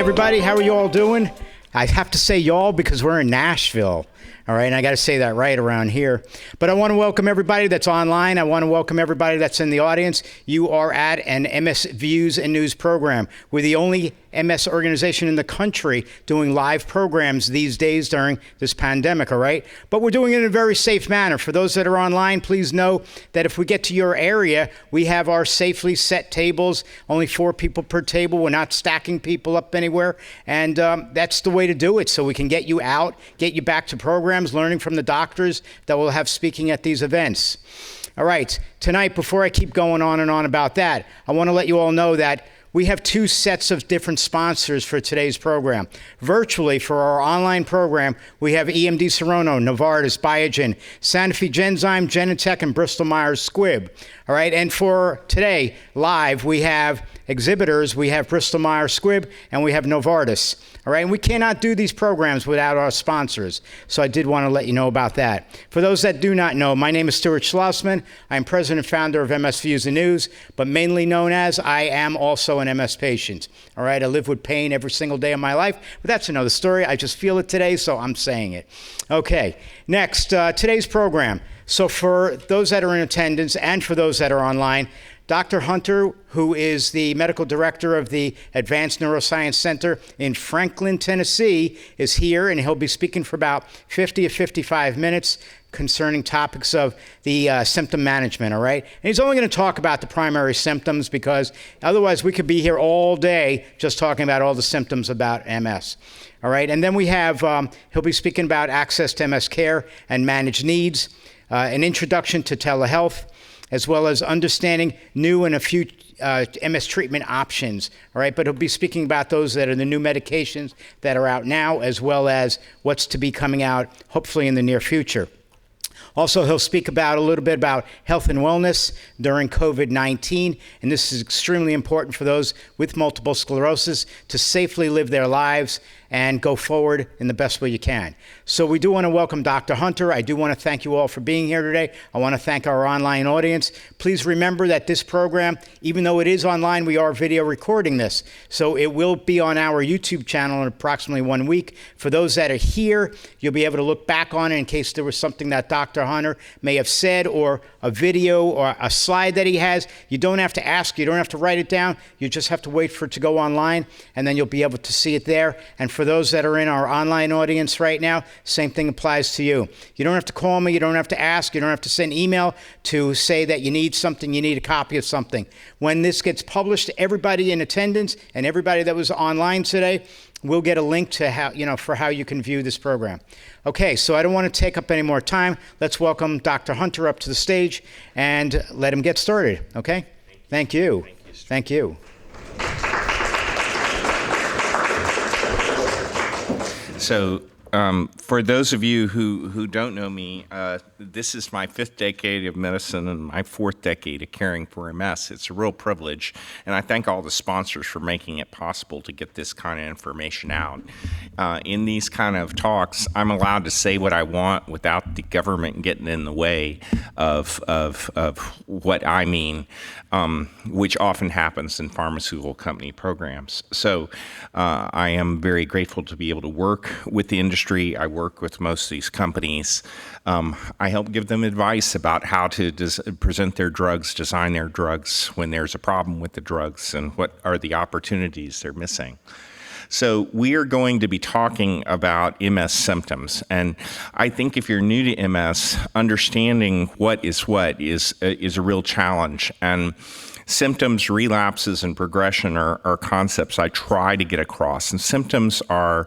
everybody, how are you all doing? I have to say y'all because we're in Nashville. All right, and I got to say that right around here. But I want to welcome everybody that's online. I want to welcome everybody that's in the audience. You are at an MS Views and News program. We're the only MS organization in the country doing live programs these days during this pandemic, all right? But we're doing it in a very safe manner. For those that are online, please know that if we get to your area, we have our safely set tables, only 4 people per table. We're not stacking people up anywhere. And that's the way to do it, so we can get you out, get you back to programs, learning from the doctors that will have speaking at these events. All right, tonight, before I keep going on and on about that, I want to let you all know that we have 2 sets of different sponsors for today's program. Virtually, for our online program, we have EMD Serono, Novartis, Biogen, Sanofi, Genzyme, Genentech, and Bristol-Myers Squibb. All right, and for today, live, we have exhibitors. We have Bristol-Myers Squibb, and we have Novartis. All right, and we cannot do these programs without our sponsors. So I did want to let you know about that. For those that do not know, my name is Stuart Schlossman. I'm president and founder of MS Views and News, but mainly known as I am also an MS patient. All right, I live with pain every single day of my life, but that's another story. I just feel it today, so I'm saying it. Okay, next, today's program. So for those that are in attendance and for those that are online, Dr. Hunter, who is the medical director of the Advanced Neuroscience Center in Franklin, Tennessee, is here, and he'll be speaking for about 50 to 55 minutes concerning topics of the symptom management, all right? And he's only going to talk about the primary symptoms because otherwise we could be here all day just talking about all the symptoms about MS. All right, and then we have, he'll be speaking about access to MS care and managed needs, an introduction to telehealth, as well as understanding new and a few MS treatment options, all right? But he'll be speaking about those that are the new medications that are out now, as well as what's to be coming out, hopefully in the near future. Also, he'll speak about a little bit about health and wellness during COVID-19, and this is extremely important for those with multiple sclerosis to safely live their lives and go forward in the best way you can. So we do want to welcome Dr. Hunter. I do want to thank you all for being here today. I want to thank our online audience. Please remember that this program, even though it is online, we are video recording this. So it will be on our YouTube channel in approximately 1 week. For those that are here, you'll be able to look back on it in case there was something that Dr. Hunter may have said, or a video or a slide that he has. You don't have to ask, you don't have to write it down. You just have to wait for it to go online, and then you'll be able to see it there. And for those that are in our online audience right now, same thing applies to you. You don't have to call me, you don't have to ask, you don't have to send email to say that you need something, you need a copy of something. When this gets published, everybody in attendance and everybody that was online today will get a link to how, for how you can view this program. Okay, so I don't want to take up any more time. Let's welcome Dr. Hunter up to the stage and let him get started, okay? Thank you. Thank you. So for those of you who don't know me, this is my 5th decade of medicine and my 4th decade of caring for MS. It's a real privilege, and I thank all the sponsors for making it possible to get this kind of information out. In these kind of talks, I'm allowed to say what I want without the government getting in the way of what I mean, which often happens in pharmaceutical company programs. So I am very grateful to be able to work with the industry. I work with most of these companies. I help give them advice about how to present their drugs, design their drugs when there's a problem with the drugs, and what are the opportunities they're missing. So we are going to be talking about MS symptoms. And I think if you're new to MS, understanding what is a real challenge. And symptoms, relapses, and progression are concepts I try to get across. And symptoms are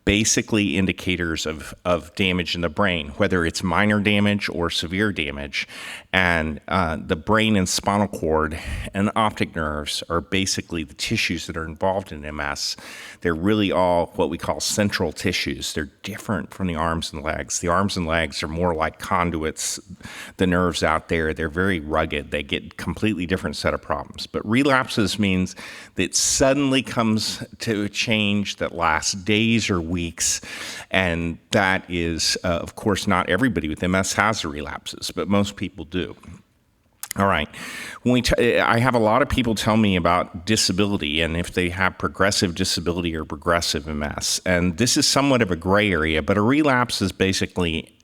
basically indicators of damage in the brain, whether it's minor damage or severe damage. And the brain and spinal cord and optic nerves are basically the tissues that are involved in MS. They're really all what we call central tissues. They're different from the arms and legs. The arms and legs are more like conduits. The nerves out there, they're very rugged. They get completely different set of problems. But relapses means that suddenly comes to a change that lasts days or weeks. And that is, of course, not everybody with MS has relapses, but most people do. All right. I have a lot of people tell me about disability and if they have progressive disability or progressive MS. And this is somewhat of a gray area, but a relapse is basically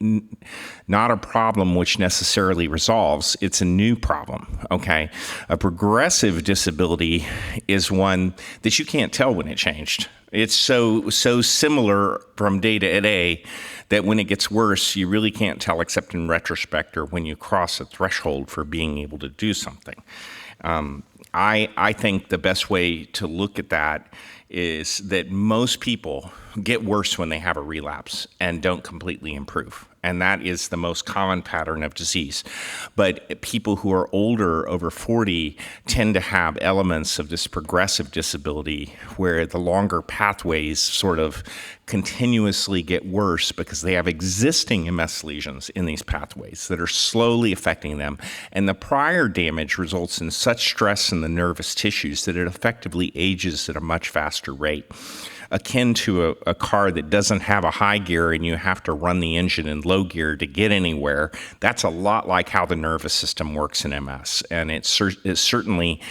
not a problem which necessarily resolves. It's a new problem, okay? A progressive disability is one that you can't tell when it changed. It's so similar from day to day that when it gets worse, you really can't tell except in retrospect or when you cross a threshold for being able to do something. I think the best way to look at that is that most people get worse when they have a relapse and don't completely improve. And that is the most common pattern of disease. But people who are older, over 40, tend to have elements of this progressive disability where the longer pathways sort of continuously get worse because they have existing MS lesions in these pathways that are slowly affecting them. And the prior damage results in such stress in the nervous tissues that it effectively ages at a much faster rate. Akin to a car that doesn't have a high gear and you have to run the engine in low gear to get anywhere. That's a lot like how the nervous system works in MS. And it's certainly,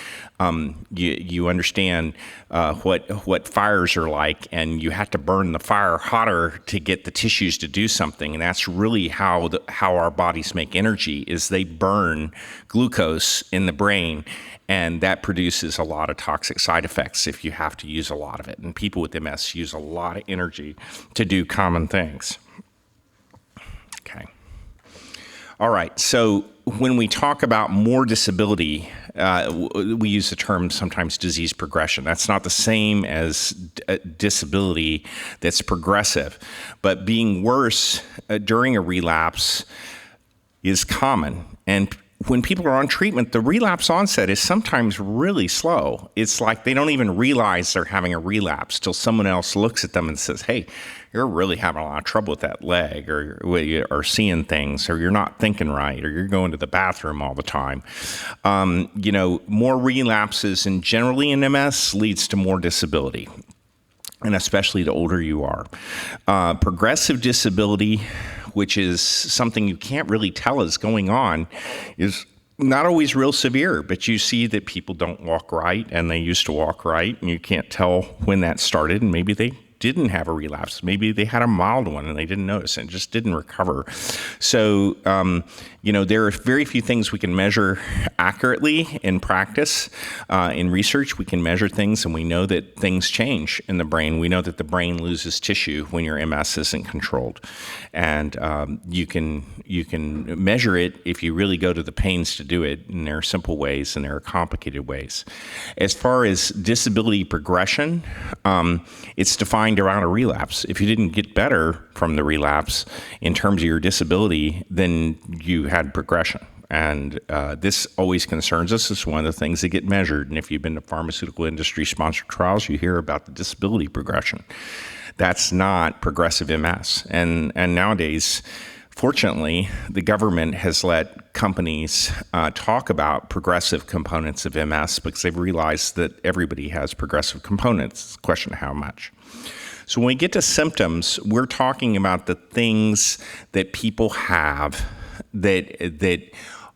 you understand what fires are like, and you have to burn the fire hotter to get the tissues to do something. And that's really how our bodies make energy, is they burn glucose in the brain. And that produces a lot of toxic side effects if you have to use a lot of it. And people with MS use a lot of energy to do common things. Okay. All right. So when we talk about more disability, we use the term sometimes disease progression. That's not the same as disability that's progressive. But being worse during a relapse is common. And when people are on treatment, the relapse onset is sometimes really slow. It's like they don't even realize they're having a relapse till someone else looks at them and says, hey, you're really having a lot of trouble with that leg, or you're seeing things, or you're not thinking right, or you're going to the bathroom all the time. More relapses and generally in MS leads to more disability, and especially the older you are. Progressive disability, which is something you can't really tell is going on, is not always real severe, but you see that people don't walk right, and they used to walk right, and you can't tell when that started, and maybe they didn't have a relapse. Maybe they had a mild one and they didn't notice and just didn't recover. So, there are very few things we can measure accurately in practice. In research, we can measure things, and we know that things change in the brain. We know that the brain loses tissue when your MS isn't controlled. And you can measure it if you really go to the pains to do it. And there are simple ways and there are complicated ways. As far as disability progression, it's defined around a relapse. If you didn't get better from the relapse in terms of your disability, then you had progression. And this always concerns us. It's one of the things that get measured. And if you've been to pharmaceutical industry sponsored trials, you hear about the disability progression. That's not progressive MS. And nowadays, fortunately, the government has let companies talk about progressive components of MS because they've realized that everybody has progressive components. It's a question of how much. So when we get to symptoms, we're talking about the things that people have that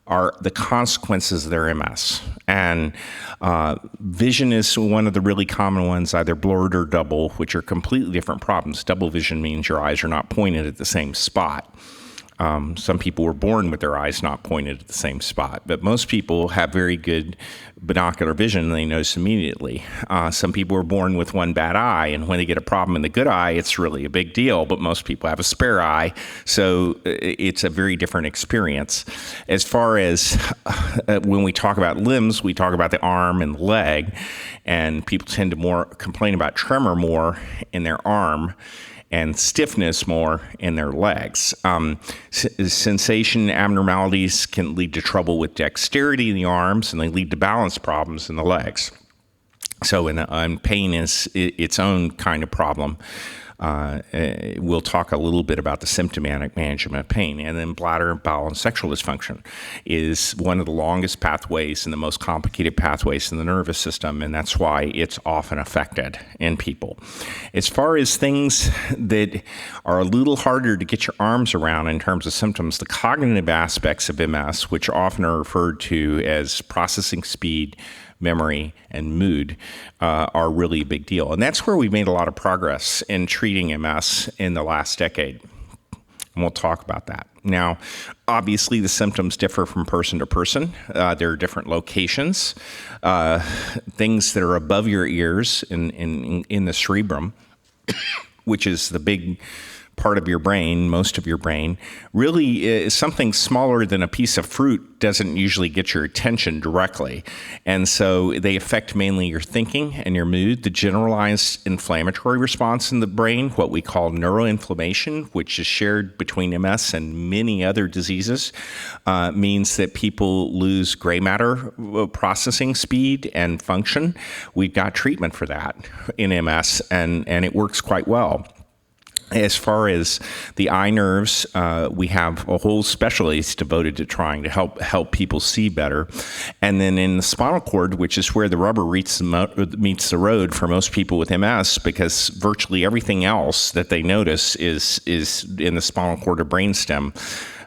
are the consequences of their MS. And vision is one of the really common ones, either blurred or double, which are completely different problems. Double vision means your eyes are not pointed at the same spot. Some people were born with their eyes not pointed at the same spot, but most people have very good binocular vision and they notice immediately. Some people are born with one bad eye, and when they get a problem in the good eye, it's really a big deal, but most people have a spare eye, so it's a very different experience. As far as when we talk about limbs, we talk about the arm and the leg, and people tend to more complain about tremor more in their arm and stiffness more in their legs. Sensation abnormalities can lead to trouble with dexterity in the arms, and they lead to balance problems in the legs. So pain is its own kind of problem. We'll talk a little bit about the symptomatic management of pain. And then bladder, bowel, and sexual dysfunction is one of the longest pathways and the most complicated pathways in the nervous system, and that's why it's often affected in people. As far as things that are a little harder to get your arms around in terms of symptoms, the cognitive aspects of MS, which often are referred to as processing speed, memory, and mood, are really a big deal. And that's where we've made a lot of progress in treating MS in the last decade. And we'll talk about that. Now, obviously, the symptoms differ from person to person. There are different locations, things that are above your ears in the cerebrum, which is the big part of your brain, most of your brain, really is something smaller than a piece of fruit doesn't usually get your attention directly. And so they affect mainly your thinking and your mood, the generalized inflammatory response in the brain, what we call neuroinflammation, which is shared between MS and many other diseases, means that people lose gray matter processing speed and function. We've got treatment for that in MS, and it works quite well. As far as the eye nerves, we have a whole specialties devoted to trying to help people see better. And then in the spinal cord, which is where the rubber meets the road for most people with MS, because virtually everything else that they notice is in the spinal cord or brainstem.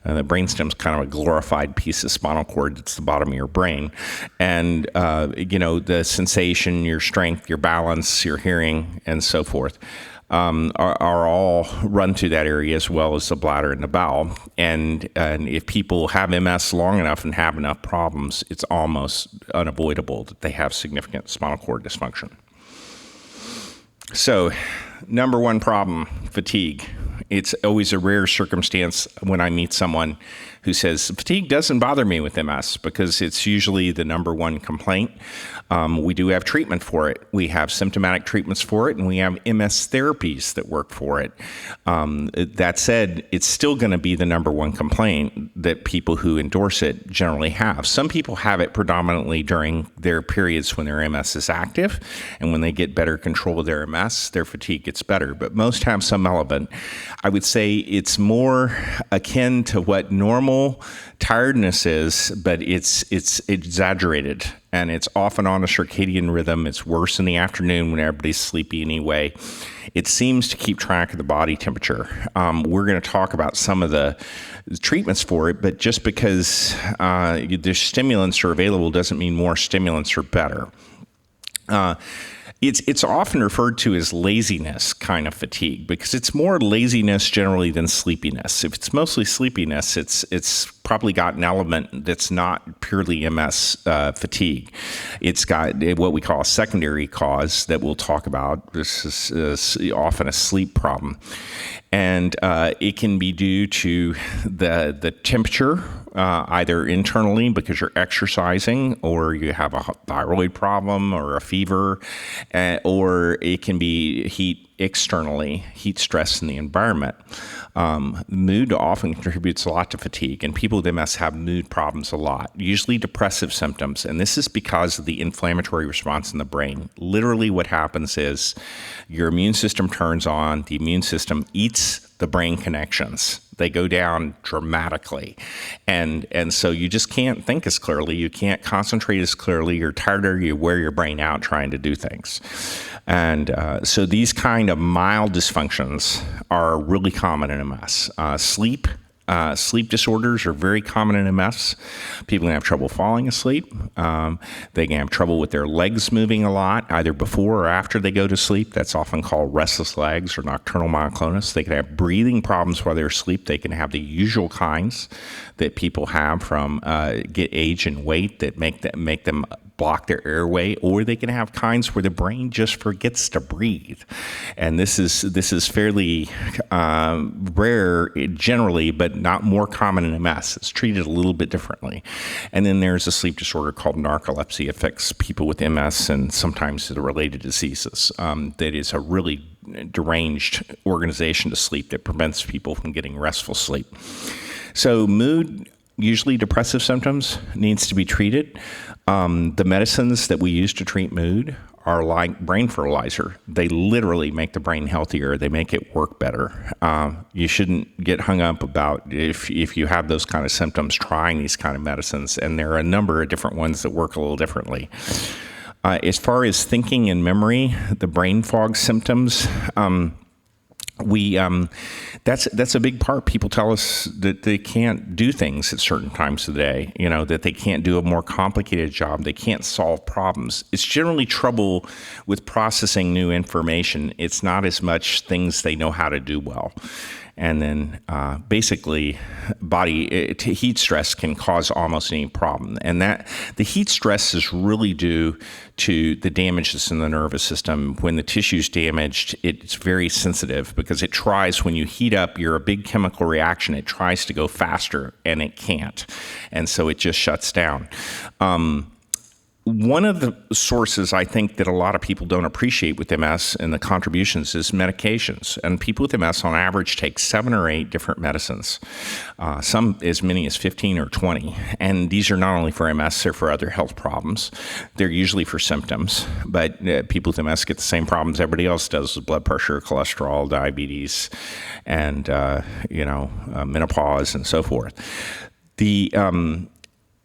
The brainstem's kind of a glorified piece of spinal cord. It's the bottom of your brain. And, the sensation, your strength, your balance, your hearing, and so forth. Are all run through that area, as well as the bladder and the bowel. And if people have MS long enough and have enough problems, it's almost unavoidable that they have significant spinal cord dysfunction. So, number one problem, fatigue. It's always a rare circumstance when I meet someone who says, fatigue doesn't bother me with MS, because it's usually the number one complaint. We do have treatment for it. We have symptomatic treatments for it, and we have MS therapies that work for it. That said, it's still going to be the number one complaint that people who endorse it generally have. Some people have it predominantly during their periods when their MS is active, and when they get better control of their MS, their fatigue gets better. But most have some element. I would say it's more akin to what normal tiredness is, but it's exaggerated, and it's often on a circadian rhythm. It's worse in the afternoon when everybody's sleepy anyway. It seems to keep track of the body temperature. We're going to talk about some of the treatments for it, but just because there's stimulants are available doesn't mean more stimulants are better. It's often referred to as laziness kind of fatigue, because it's more laziness generally than sleepiness. If it's mostly sleepiness, it's probably got an element that's not purely MS fatigue. It's got what we call a secondary cause that we'll talk about. This is often a sleep problem. And it can be due to the temperature, either internally because you're exercising, or you have a thyroid problem or a fever, or it can be heat externally, heat stress in the environment. Mood often contributes a lot to fatigue, and people with MS have mood problems a lot, usually depressive symptoms, and this is because of the inflammatory response in the brain. Literally what happens is your immune system turns on, the immune system eats the brain connections. They go down dramatically. And so you just can't think as clearly. You can't concentrate as clearly. You're tired, you wear your brain out trying to do things. And so these kind of mild dysfunctions are really common in MS. Sleep disorders are very common in MS. People can have trouble falling asleep. They can have trouble with their legs moving a lot, either before or after they go to sleep. That's often called restless legs or nocturnal myoclonus. They can have breathing problems while they're asleep. They can have the usual kinds that people have from age and weight that make them block their airway, or they can have kinds where the brain just forgets to breathe. And this is fairly rare generally, but not more common in MS. It's treated a little bit differently. And then there's a sleep disorder called narcolepsy. It affects people with MS and sometimes the related diseases. That is a really deranged organization to sleep that prevents people from getting restful sleep. So mood, usually depressive symptoms, needs to be treated. The medicines that we use to treat mood are like brain fertilizer. They literally make the brain healthier. They make it work better. You shouldn't get hung up about if you have those kind of symptoms, trying these kind of medicines. And there are a number of different ones that work a little differently. As far as thinking and memory, the brain fog symptoms, that's a big part. People tell us that they can't do things at certain times of the day, that they can't do a more complicated job. They can't solve problems. It's generally trouble with processing new information. It's not as much things they know how to do well. And then basically heat stress can cause almost any problem. And that the heat stress is really due to the damage that's in the nervous system. When the tissue's damaged, it's very sensitive because it tries, when you heat up, you're a big chemical reaction, it tries to go faster and it can't. And so it just shuts down. One of the sources I think that a lot of people don't appreciate with MS and the contributions is medications. And people with MS on average take 7 or 8 different medicines, some as many as 15 or 20. And these are not only for MS, they're for other health problems. They're usually for symptoms, but people with MS get the same problems everybody else does with blood pressure, cholesterol, diabetes, and menopause and so forth.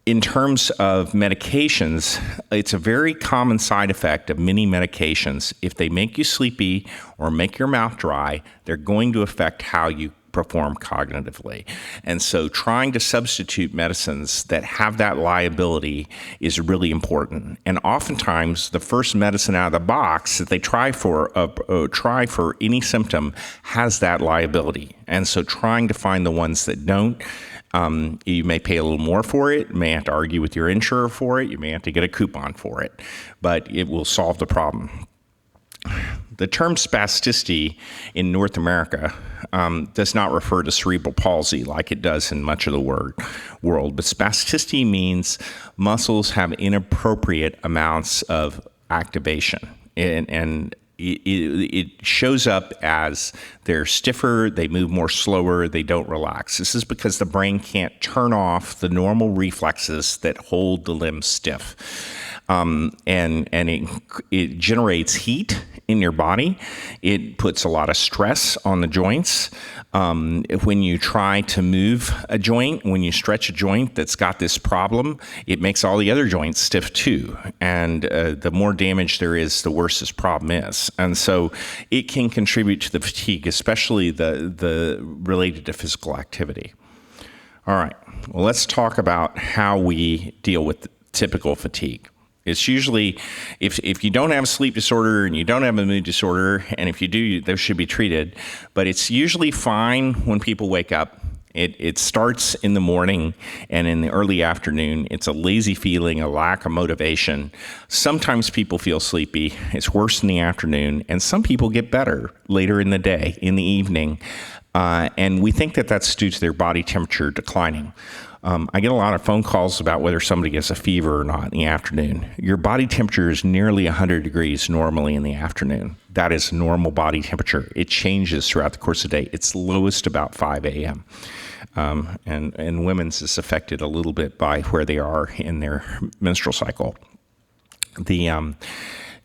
In terms of medications, it's a very common side effect of many medications. If they make you sleepy or make your mouth dry, they're going to affect how you perform cognitively. And so trying to substitute medicines that have that liability is really important. And oftentimes, the first medicine out of the box that they try for any symptom has that liability. And so trying to find the ones that don't, you may pay a little more for it. You may have to argue with your insurer for it. You may have to get a coupon for it, but it will solve the problem. The term spasticity in North America does not refer to cerebral palsy like it does in much of the world, but spasticity means muscles have inappropriate amounts of activation, and it shows up as they're stiffer, they move more slower, they don't relax. This is because the brain can't turn off the normal reflexes that hold the limbs stiff. And it generates heat in your body. It puts a lot of stress on the joints. When you try to move a joint, when you stretch a joint that's got this problem, it makes all the other joints stiff too. And the more damage there is, the worse this problem is. And so it can contribute to the fatigue, especially the related to physical activity. All right, well, let's talk about how we deal with typical fatigue. It's usually, if you don't have a sleep disorder and you don't have a mood disorder, and if you do, those should be treated. But it's usually fine when people wake up. It starts in the morning and in the early afternoon. It's a lazy feeling, a lack of motivation. Sometimes people feel sleepy. It's worse in the afternoon. And some people get better later in the day, in the evening. And we think that that's due to their body temperature declining. I get a lot of phone calls about whether somebody gets a fever or not in the afternoon. Your body temperature is nearly 100 degrees normally in the afternoon. That is normal body temperature. It changes throughout the course of the day. It's lowest about 5 a.m. And women's is affected a little bit by where they are in their menstrual cycle.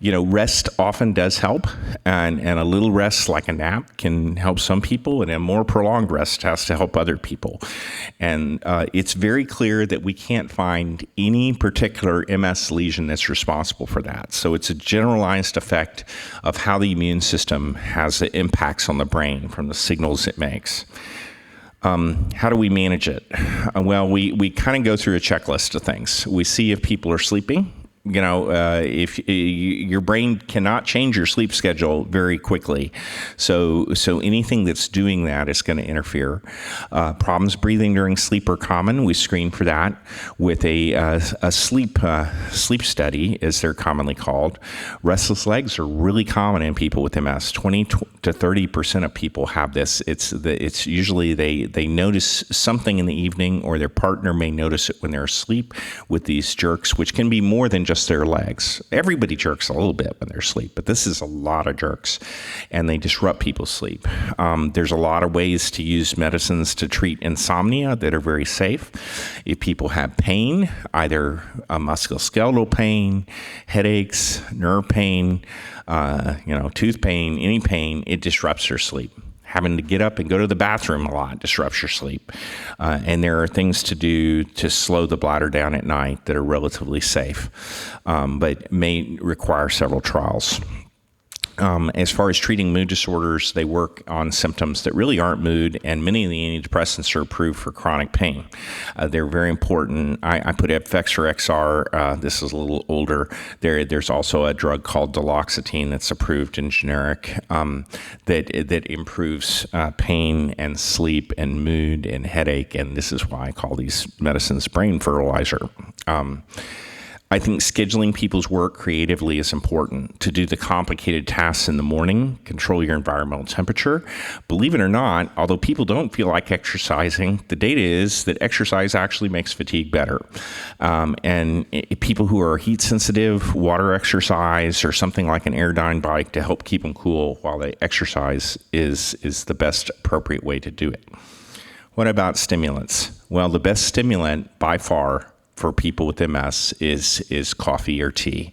Rest often does help, and a little rest like a nap can help some people, and a more prolonged rest has to help other people. And it's very clear that we can't find any particular MS lesion that's responsible for that. So it's a generalized effect of how the immune system has impacts on the brain from the signals it makes. How do we manage it? Well, we kind of go through a checklist of things. We see if people are sleeping. If your brain cannot change your sleep schedule very quickly, so anything that's doing that is going to interfere. Problems breathing during sleep are common. We screen for that with a sleep study, as they're commonly called. Restless legs are really common in people with MS. 20 to 30% of people have this. It's usually they notice something in the evening, or their partner may notice it when they're asleep with these jerks, which can be more than just just their legs. Everybody jerks a little bit when they're asleep, but this is a lot of jerks, and they disrupt people's sleep. There's a lot of ways to use medicines to treat insomnia that are very safe. If people have pain, either musculoskeletal pain, headaches, nerve pain, tooth pain, any pain, it disrupts their sleep. Having to get up and go to the bathroom a lot disrupts your sleep. And there are things to do to slow the bladder down at night that are relatively safe, but may require several trials. As far as treating mood disorders, they work on symptoms that really aren't mood, and many of the antidepressants are approved for chronic pain. They're very important. I put FX or XR. This is a little older. There's also a drug called duloxetine that's approved in generic that improves pain and sleep and mood and headache, and this is why I call these medicines brain fertilizer. I think scheduling people's work creatively is important. To do the complicated tasks in the morning, control your environmental temperature. Believe it or not, although people don't feel like exercising, the data is that exercise actually makes fatigue better. People who are heat sensitive, water exercise, or something like an Airdyne bike to help keep them cool while they exercise is the best appropriate way to do it. What about stimulants? Well, the best stimulant by far for people with MS is coffee or tea.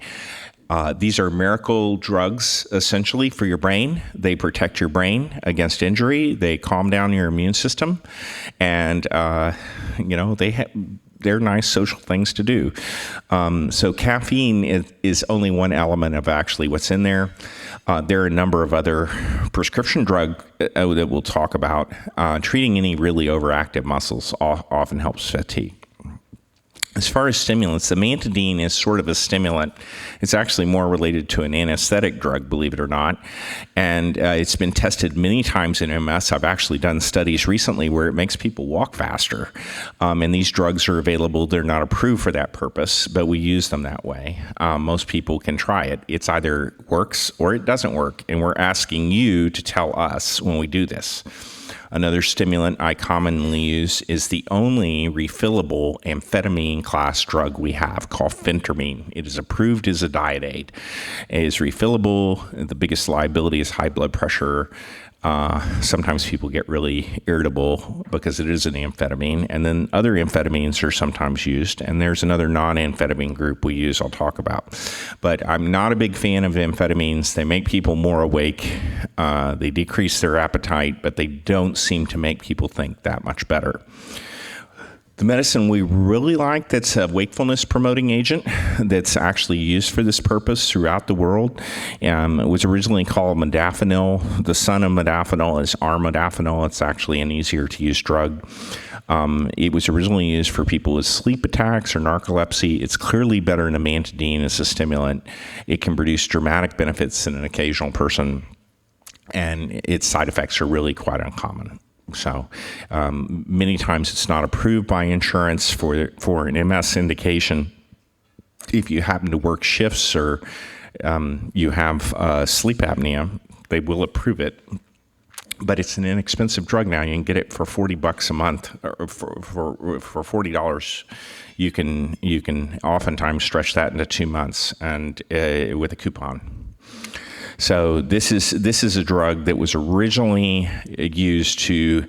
These are miracle drugs, essentially, for your brain. They protect your brain against injury. They calm down your immune system. And, they're nice social things to do. So caffeine is only one element of actually what's in there. There are a number of other prescription drugs that we'll talk about. Treating any really overactive muscles often helps fatigue. As far as stimulants, the amantadine is sort of a stimulant. It's actually more related to an anesthetic drug, believe it or not. And it's been tested many times in MS. I've actually done studies recently where it makes people walk faster. And these drugs are available. They're not approved for that purpose, but we use them that way. Most people can try it. It's either works or it doesn't work. And we're asking you to tell us when we do this. Another stimulant I commonly use is the only refillable amphetamine class drug we have called phentermine. It is approved as a diet aid. It is refillable. The biggest liability is high blood pressure. Sometimes people get really irritable because it is an amphetamine, and then other amphetamines are sometimes used, and there's another non-amphetamine group we use I'll talk about. But I'm not a big fan of amphetamines. They make people more awake. They decrease their appetite, but they don't seem to make people think that much better. The medicine we really like that's a wakefulness promoting agent that's actually used for this purpose throughout the world. It was originally called modafinil. The son of modafinil is armodafinil. It's actually an easier to use drug. It was originally used for people with sleep attacks or narcolepsy. It's clearly better than amantadine as a stimulant. It can produce dramatic benefits in an occasional person, and its side effects are really quite uncommon. So many times it's not approved by insurance for an MS indication. If you happen to work shifts or you have sleep apnea, they will approve it. But it's an inexpensive drug now. You can get it for $40 a month, or for $40. You can oftentimes stretch that into 2 months, and with a coupon. So this is a drug that was originally used to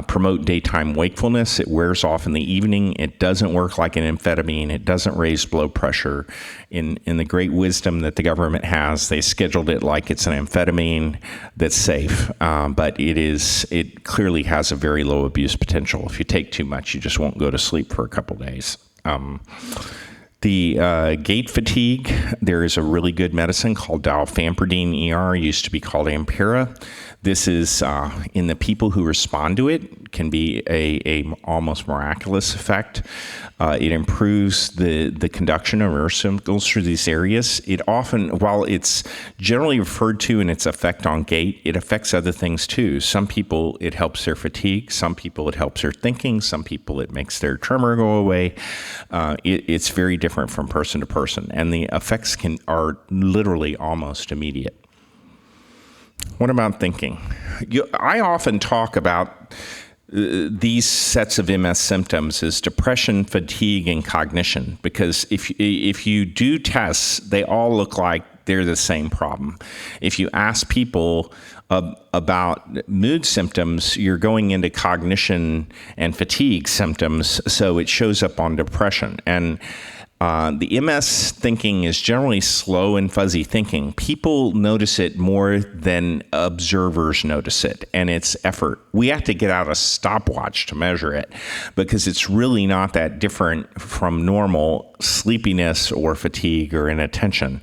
promote daytime wakefulness. It wears off in the evening. It doesn't work like an amphetamine. It doesn't raise blood pressure. In the great wisdom that the government has, they scheduled it like it's an amphetamine that's safe. But it clearly has a very low abuse potential. If you take too much, you just won't go to sleep for a couple days. The gait fatigue, there is a really good medicine called dalfampridine ER, used to be called Ampera. This is, in the people who respond to it, can be a almost miraculous effect. It improves the conduction of nerve signals through these areas. It often, while it's generally referred to in its effect on gait, it affects other things too. Some people, it helps their fatigue. Some people, it helps their thinking. Some people, it makes their tremor go away. It's very different from person to person, and the effects are literally almost immediate. What about thinking? I often talk about these sets of MS symptoms is depression, fatigue, and cognition. Because if you do tests, they all look like they're the same problem. If you ask people about mood symptoms, you're going into cognition and fatigue symptoms, so it shows up on depression. And the MS thinking is generally slow and fuzzy thinking. People notice it more than observers notice it, and it's effort. We have to get out a stopwatch to measure it because it's really not that different from normal sleepiness or fatigue or inattention.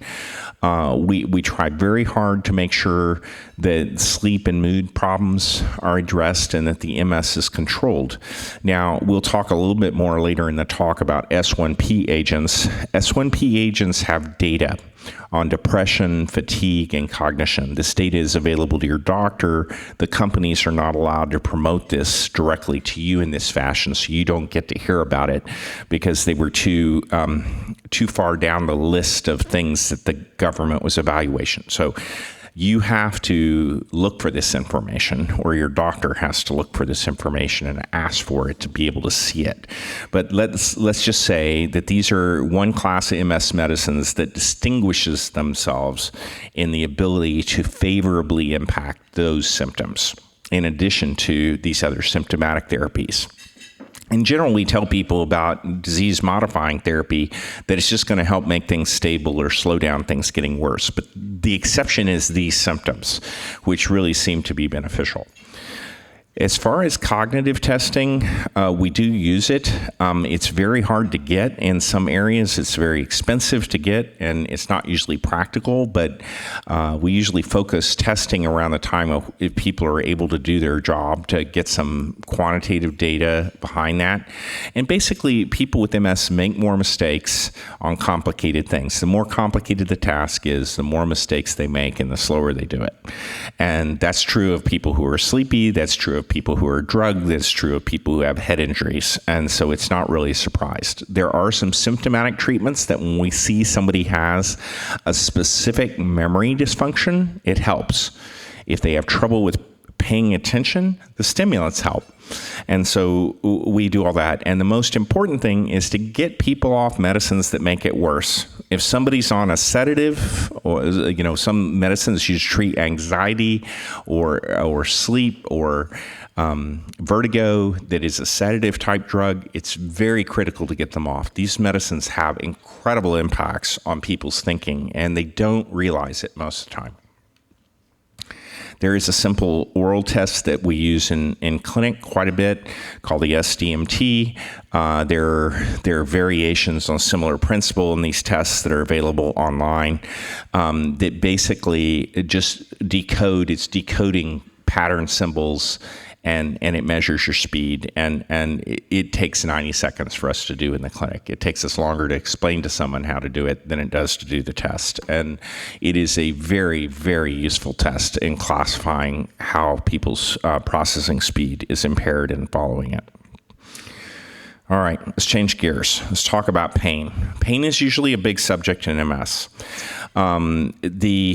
We try very hard to make sure that sleep and mood problems are addressed and that the MS is controlled. Now, we'll talk a little bit more later in the talk about S1P agents. S1P agents have data on depression, fatigue, and cognition. This data is available to your doctor. The companies are not allowed to promote this directly to you in this fashion, so you don't get to hear about it because they were too far down the list of things that the government was evaluating. So you have to look for this information, or your doctor has to look for this information and ask for it to be able to see it. But let's just say that these are one class of MS medicines that distinguishes themselves in the ability to favorably impact those symptoms, in addition to these other symptomatic therapies. In general, we tell people about disease-modifying therapy that it's just going to help make things stable or slow down things getting worse. But the exception is these symptoms, which really seem to be beneficial. As far as cognitive testing, we do use it. It's very hard to get in some areas. It's very expensive to get, and it's not usually practical, but we usually focus testing around the time of if people are able to do their job to get some quantitative data behind that. And basically, people with MS make more mistakes on complicated things. The more complicated the task is, the more mistakes they make and the slower they do it. And that's true of people who are sleepy. That's true of people who are drugged. That's true of people who have head injuries. And so it's not really a surprise. There are some symptomatic treatments that when we see somebody has a specific memory dysfunction, it helps. If they have trouble with paying attention, the stimulants help. And so we do all that. And the most important thing is to get people off medicines that make it worse. If somebody's on a sedative, or some medicines used to treat anxiety or sleep or vertigo that is a sedative type drug, it's very critical to get them off. These medicines have incredible impacts on people's thinking, and they don't realize it most of the time. There is a simple oral test that we use in clinic quite a bit called the SDMT. There are variations on similar principle in these tests that are available online that basically just it's decoding pattern symbols and it measures your speed, and it takes 90 seconds for us to do in the clinic. It takes us longer to explain to someone how to do it than it does to do the test. And it is a very, very useful test in classifying how people's processing speed is impaired in following it. All right, let's change gears. Let's talk about pain. Pain is usually a big subject in MS. The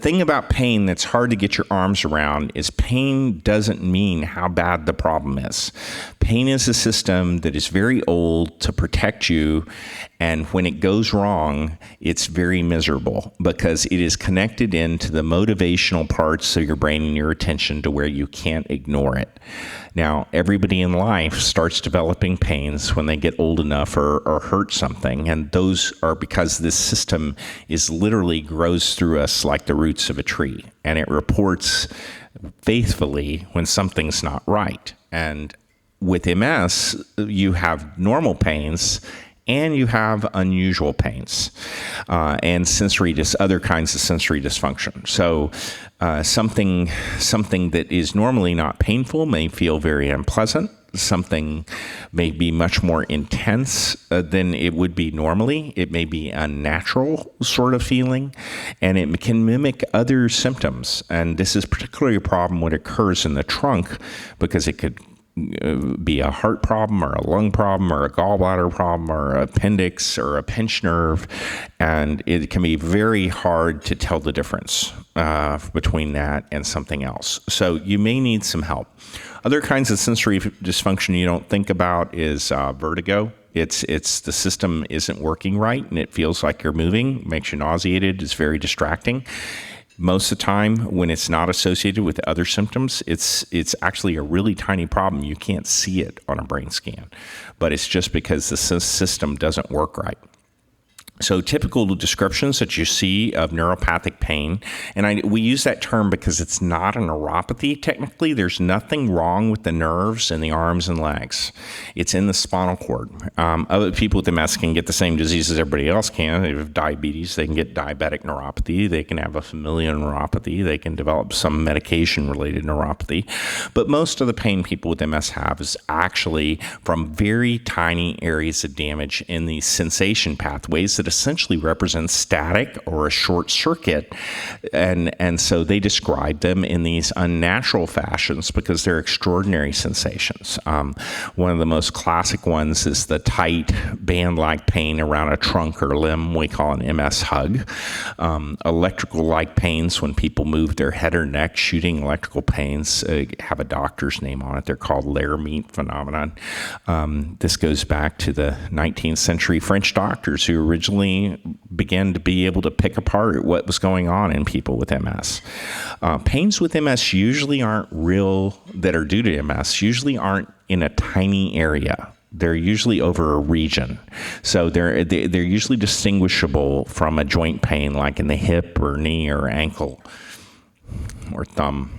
thing about pain that's hard to get your arms around is pain doesn't mean how bad the problem is. Pain is a system that is very old to protect you, and when it goes wrong, it's very miserable because it is connected into the motivational parts of your brain and your attention to where you can't ignore it. Now, everybody in life starts developing pains when they get old enough or hurt something, and those are because this system is literally grows through us like the roots of a tree, and it reports faithfully when something's not right. And with MS, you have normal pains and you have unusual pains and other kinds of sensory dysfunction. So something that is normally not painful may feel very unpleasant. Something may be much more intense than it would be normally. It may be unnatural sort of feeling, and it can mimic other symptoms. And this is particularly a problem when it occurs in the trunk because it could be a heart problem or a lung problem or a gallbladder problem or an appendix or a pinched nerve, and it can be very hard to tell the difference between that and something else. So you may need some help. Other kinds of sensory dysfunction you don't think about is vertigo. It's the system isn't working right, and it feels like you're moving, makes you nauseated, it's very distracting. Most of the time, when it's not associated with other symptoms, it's actually a really tiny problem. You can't see it on a brain scan, but it's just because the system doesn't work right. So typical descriptions that you see of neuropathic pain, and we use that term because it's not a neuropathy technically. There's nothing wrong with the nerves in the arms and legs. It's in the spinal cord. Other people with MS can get the same disease as everybody else can. They have diabetes. They can get diabetic neuropathy. They can have a familial neuropathy. They can develop some medication-related neuropathy. But most of the pain people with MS have is actually from very tiny areas of damage in the sensation pathways that essentially represents static or a short circuit, and so they describe them in these unnatural fashions because they're extraordinary sensations. One of the most classic ones is the tight band-like pain around a trunk or limb. We call an MS hug. Electrical-like pains when people move their head or neck, shooting electrical pains have a doctor's name on it. They're called Lhermitte phenomenon. This goes back to the 19th century French doctors who originally began to be able to pick apart what was going on in people with MS. Pains with MS usually aren't real, that are due to MS, usually aren't in a tiny area. They're usually over a region. So they're usually distinguishable from a joint pain like in the hip or knee or ankle or thumb.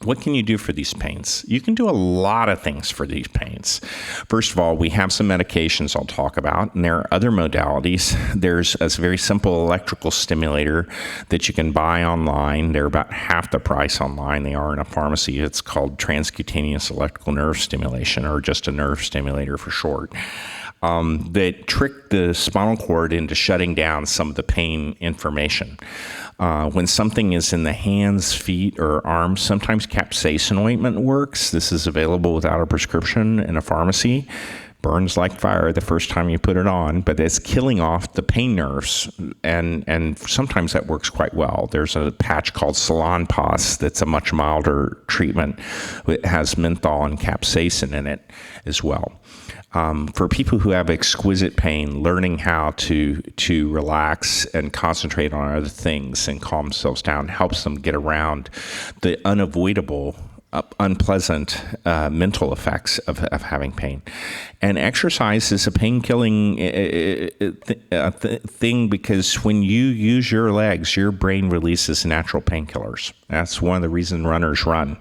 What can you do for these pains? You can do a lot of things for these pains. First of all, we have some medications I'll talk about, and there are other modalities. There's a very simple electrical stimulator that you can buy online. They're about half the price online. They are in a pharmacy. It's called transcutaneous electrical nerve stimulation, or just a nerve stimulator for short. That trick the spinal cord into shutting down some of the pain information. When something is in the hands, feet, or arms, sometimes capsaicin ointment works. This is available without a prescription in a pharmacy. Burns like fire the first time you put it on, but it's killing off the pain nerves, and sometimes that works quite well. There's a patch called Salonpas that's a much milder treatment. It has menthol and capsaicin in it as well. For people who have exquisite pain, learning how to relax and concentrate on other things and calm themselves down helps them get around the unavoidable, unpleasant mental effects of having pain. And exercise is a pain-killing thing because when you use your legs, your brain releases natural painkillers. That's one of the reasons runners run.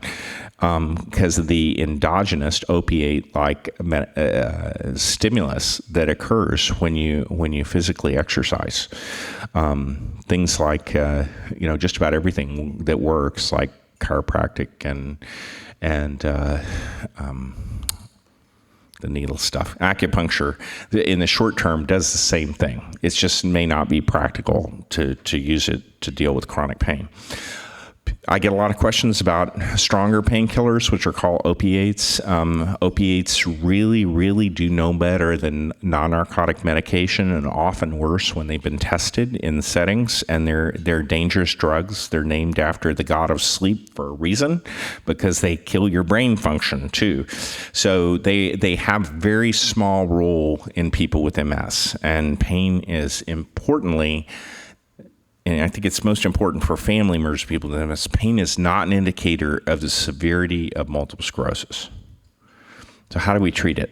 Because of the endogenous opiate-like stimulus that occurs when you physically exercise. Things like just about everything that works, like chiropractic and the needle stuff. Acupuncture, in the short term, does the same thing. It just may not be practical to use it to deal with chronic pain. I get a lot of questions about stronger painkillers, which are called opiates. Opiates really, really do no better than non-narcotic medication, and often worse when they've been tested in settings. And they're dangerous drugs. They're named after the god of sleep for a reason, because they kill your brain function too. So they have very small role in people with MS, and pain is importantly. And I think it's most important for family members of people with MS. Pain is not an indicator of the severity of multiple sclerosis. So how do we treat it?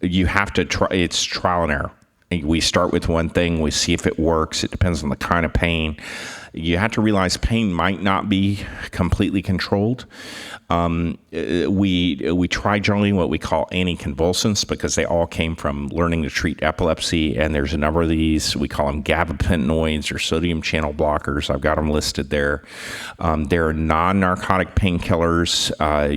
You have to try. It's trial and error. We start with one thing. We see if it works. It depends on the kind of pain. You have to realize pain might not be completely controlled. We try generally what we call anticonvulsants because they all came from learning to treat epilepsy, and there's a number of these. We call them gabapentinoids or sodium channel blockers. I've got them listed there. There are non-narcotic painkillers.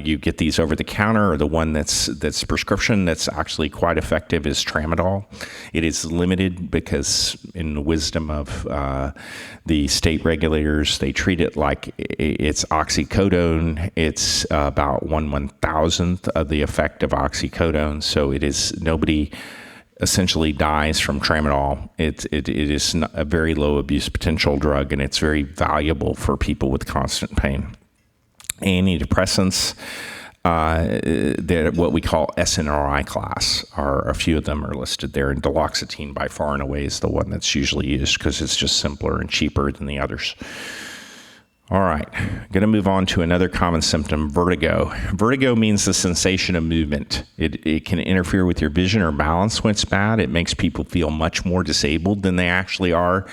You get these over the counter, or the one that's prescription that's actually quite effective is tramadol. It is is limited because in the wisdom of the state regulators, they treat it like it's oxycodone. It's about 1/1000th of the effect of oxycodone. So it is, nobody essentially dies from tramadol. It is a very low abuse potential drug, and it's very valuable for people with constant pain. Antidepressants, they're what we call SNRI class, are a few of them are listed there, and duloxetine by far and away is the one that's usually used because it's just simpler and cheaper than the others. All right, going to move on to another common symptom, vertigo. Vertigo means the sensation of movement. It can interfere with your vision or balance when it's bad. It makes people feel much more disabled than they actually are.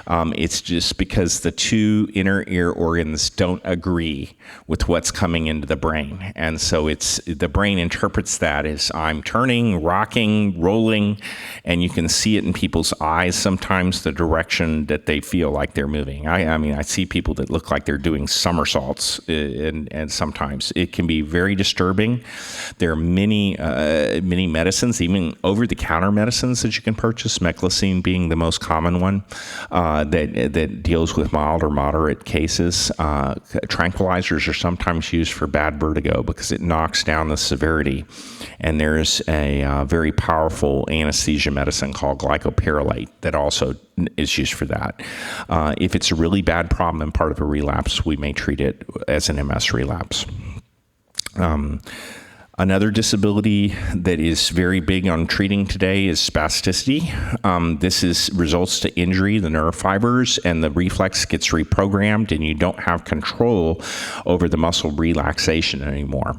It's just because the two inner ear organs don't agree with what's coming into the brain. And so the brain interprets that as I'm turning, rocking, rolling, and you can see it in people's eyes sometimes, the direction that they feel like they're moving. I mean, I see people that look like they're doing somersaults, and sometimes it can be very disturbing. There are many medicines, even over-the-counter medicines that you can purchase, meclizine being the most common one, that deals with mild or moderate cases. Tranquilizers are sometimes used for bad vertigo because it knocks down the severity. And there's a very powerful anesthesia medicine called glycopyrrolate that also is used for that. If it's a really bad problem and part of a relapse, we may treat it as an MS relapse. Another disability that is very big on treating today is spasticity. This results to injury, the nerve fibers, and the reflex gets reprogrammed, and you don't have control over the muscle relaxation anymore.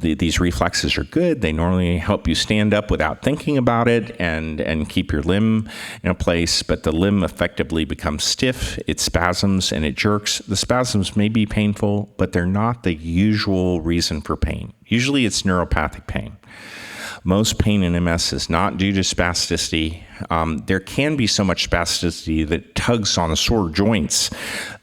These reflexes are good. They normally help you stand up without thinking about it and keep your limb in a place, but the limb effectively becomes stiff, it spasms, and it jerks. The spasms may be painful, but they're not the usual reason for pain. Usually it's neuropathic pain. Most pain in MS is not due to spasticity. There can be so much spasticity that tugs on sore joints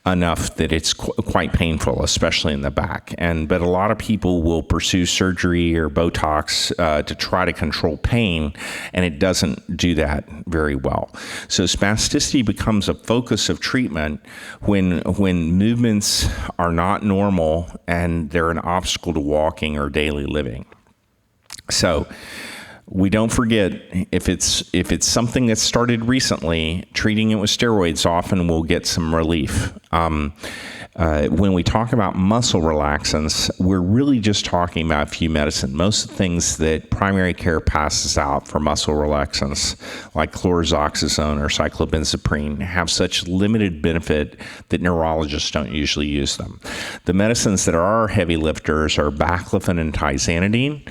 enough that it's quite painful, especially in the back. But a lot of people will pursue surgery or Botox to try to control pain, and it doesn't do that very well. So spasticity becomes a focus of treatment when movements are not normal and they're an obstacle to walking or daily living. So we don't forget, if it's something that started recently, treating it with steroids often will get some relief. When we talk about muscle relaxants, we're really just talking about a few medicine. Most of the things that primary care passes out for muscle relaxants, like chlorzoxazone or cyclobenzaprine, have such limited benefit that neurologists don't usually use them. The medicines that are heavy lifters are baclofen and tizanidine.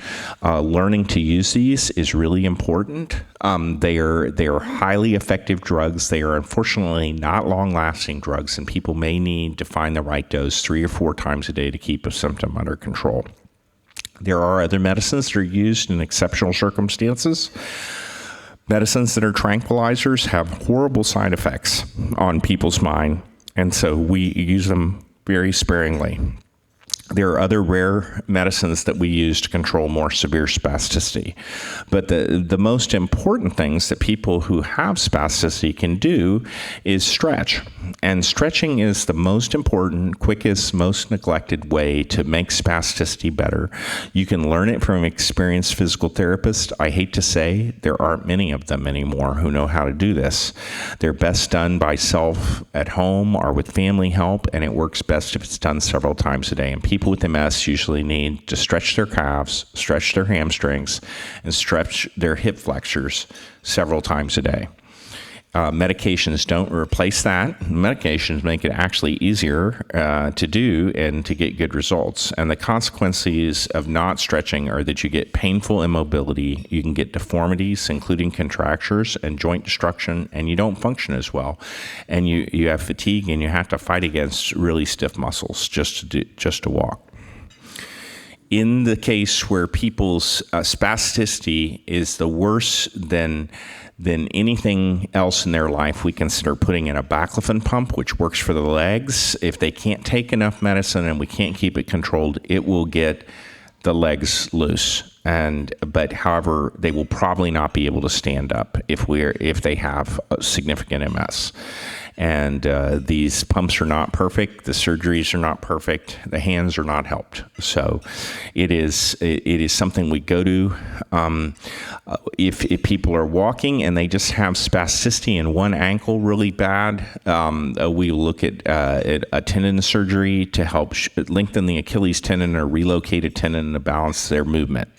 Learning to use these is really important. They are highly effective drugs. They are unfortunately not long-lasting drugs, and people may need to find the right dose 3 or 4 times a day to keep a symptom under control. There are other medicines that are used in exceptional circumstances. Medicines that are tranquilizers have horrible side effects on people's mind, and so we use them very sparingly. There are other rare medicines that we use to control more severe spasticity. But the most important things that people who have spasticity can do is stretch. And stretching is the most important, quickest, most neglected way to make spasticity better. You can learn it from an experienced physical therapist. I hate to say there aren't many of them anymore who know how to do this. They're best done by self at home or with family help, and it works best if it's done several times a day. And people with MS usually need to stretch their calves, stretch their hamstrings, and stretch their hip flexors several times a day. Medications don't replace that. Medications make it actually easier to do and to get good results. And the consequences of not stretching are that you get painful immobility, you can get deformities, including contractures and joint destruction, and you don't function as well. And you have fatigue, and you have to fight against really stiff muscles just to walk. In the case where people's spasticity is the worse than anything else in their life, we consider putting in a baclofen pump, which works for the legs. If they can't take enough medicine and we can't keep it controlled, it will get the legs loose. But however, they will probably not be able to stand up if they have significant MS. And these pumps are not perfect. The surgeries are not perfect. The hands are not helped. So it is something we go to if people are walking and they just have spasticity in one ankle really bad. We look at a tendon surgery to help lengthen the Achilles tendon or relocate a tendon to balance their movement.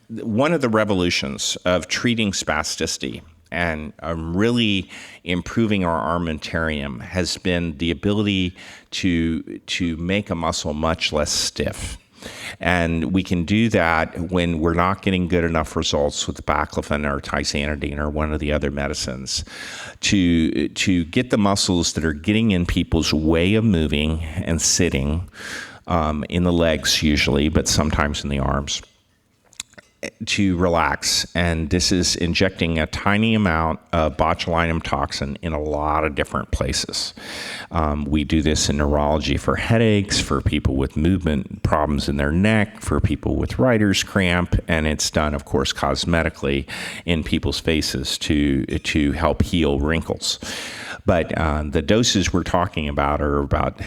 One of the revolutions of treating spasticity and really improving our armamentarium has been the ability to make a muscle much less stiff. And we can do that when we're not getting good enough results with baclofen or tizanidine or one of the other medicines to get the muscles that are getting in people's way of moving and sitting, in the legs usually, but sometimes in the arms, to relax. And this is injecting a tiny amount of botulinum toxin in a lot of different places. We do this in neurology for headaches, for people with movement problems in their neck, for people with writer's cramp, and it's done, of course, cosmetically in people's faces to help heal wrinkles. But the doses we're talking about are about,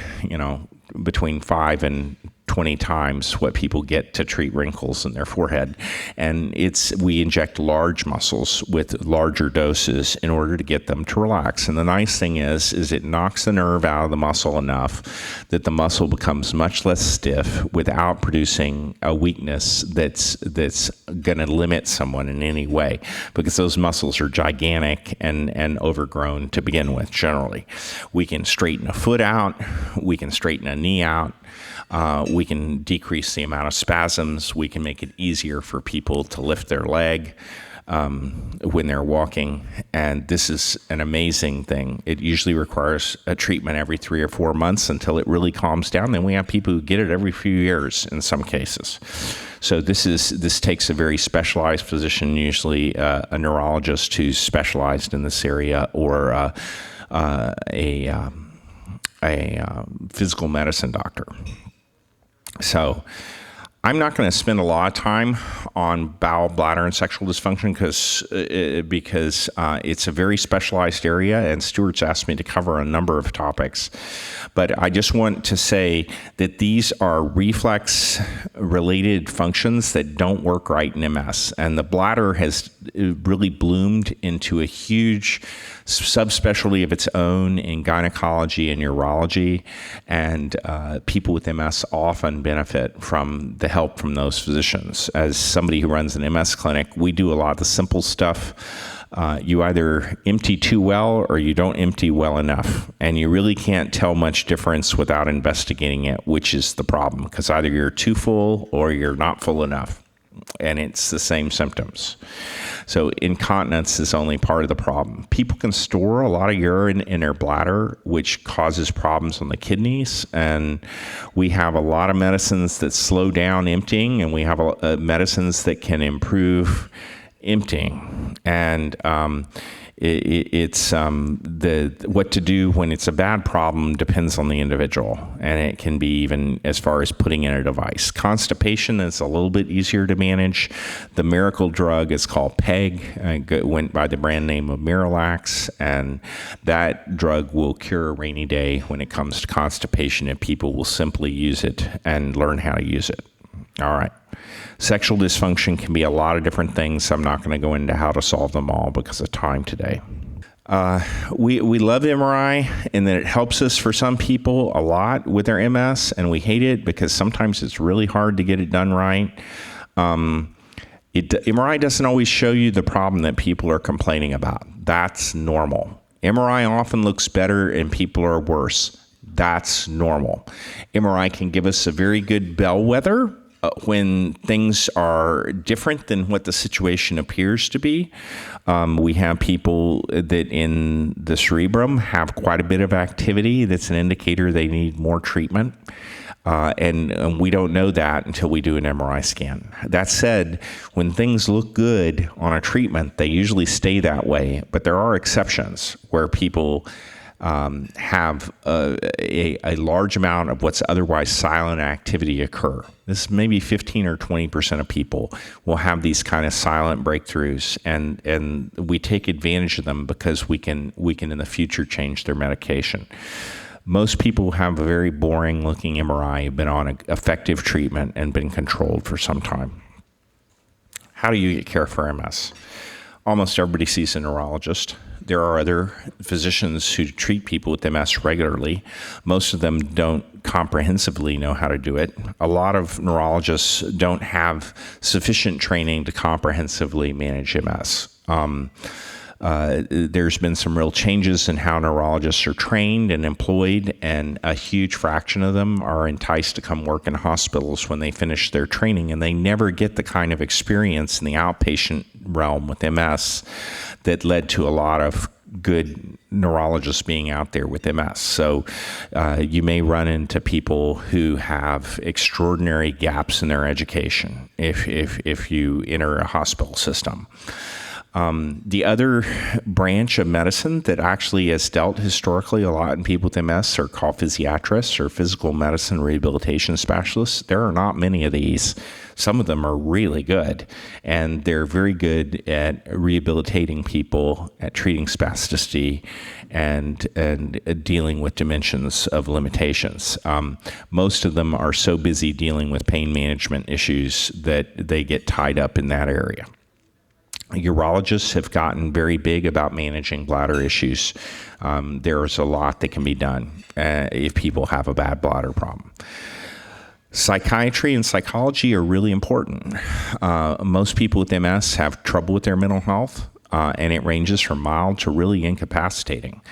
between 5 and 20 times what people get to treat wrinkles in their forehead. And we inject large muscles with larger doses in order to get them to relax. And the nice thing is it knocks the nerve out of the muscle enough that the muscle becomes much less stiff without producing a weakness that's going to limit someone in any way, because those muscles are gigantic and overgrown to begin with generally. We can straighten a foot out. We can straighten a knee out. We can decrease the amount of spasms. We can make it easier for people to lift their leg when they're walking. And this is an amazing thing. It usually requires a treatment every 3 or 4 months until it really calms down. Then we have people who get it every few years in some cases. So this takes a very specialized physician, usually a neurologist who's specialized in this area, or a physical medicine doctor. So I'm not going to spend a lot of time on bowel, bladder, and sexual dysfunction because it's a very specialized area, and Stuart's asked me to cover a number of topics. But I just want to say that these are reflex-related functions that don't work right in MS. And the bladder has really bloomed into a huge subspecialty of its own in gynecology and urology, and people with MS often benefit from the help from those physicians. As somebody who runs an MS clinic, we do a lot of the simple stuff. You either empty too well or you don't empty well enough, and you really can't tell much difference without investigating it, which is the problem, because either you're too full or you're not full enough, and it's the same symptoms. So incontinence is only part of the problem. People can store a lot of urine in their bladder, which causes problems on the kidneys. And we have a lot of medicines that slow down emptying, and we have medicines that can improve emptying. And it's what to do when it's a bad problem depends on the individual, and it can be even as far as putting in a device. Constipation is a little bit easier to manage. The miracle drug is called PEG. It went by the brand name of Miralax, and that drug will cure a rainy day when it comes to constipation, if people will simply use it and learn how to use it. All right. Sexual dysfunction can be a lot of different things. I'm not going to go into how to solve them all because of time today. We love MRI in that it helps us for some people a lot with their MS, and we hate it because sometimes it's really hard to get it done right. MRI doesn't always show you the problem that people are complaining about. That's normal. MRI often looks better and people are worse. That's normal. MRI can give us a very good bellwether when things are different than what the situation appears to be. We have people that in the cerebrum have quite a bit of activity. That's an indicator they need more treatment. And we don't know that until we do an MRI scan. That said, when things look good on a treatment, they usually stay that way. But there are exceptions where people have a large amount of what's otherwise silent activity occur. This maybe 15 or 20% of people will have these kind of silent breakthroughs, and we take advantage of them because we can in the future change their medication. Most people have a very boring looking MRI, have been on an effective treatment and been controlled for some time. How do you get care for MS? Almost everybody sees a neurologist. There are other physicians who treat people with MS regularly. Most of them don't comprehensively know how to do it. A lot of neurologists don't have sufficient training to comprehensively manage MS. There's been some real changes in how neurologists are trained and employed, and a huge fraction of them are enticed to come work in hospitals when they finish their training, and they never get the kind of experience in the outpatient realm with MS that led to a lot of good neurologists being out there with MS. So you may run into people who have extraordinary gaps in their education if you enter a hospital system. The other branch of medicine that actually has dealt historically a lot in people with MS are called physiatrists or physical medicine rehabilitation specialists. There are not many of these. Some of them are really good, and they're very good at rehabilitating people, at treating spasticity, and dealing with dimensions of limitations. Most of them are so busy dealing with pain management issues that they get tied up in that area. Urologists have gotten very big about managing bladder issues. There's a lot that can be done if people have a bad bladder problem. Psychiatry and psychology are really important. Most people with MS have trouble with their mental health, and it ranges from mild to really incapacitating.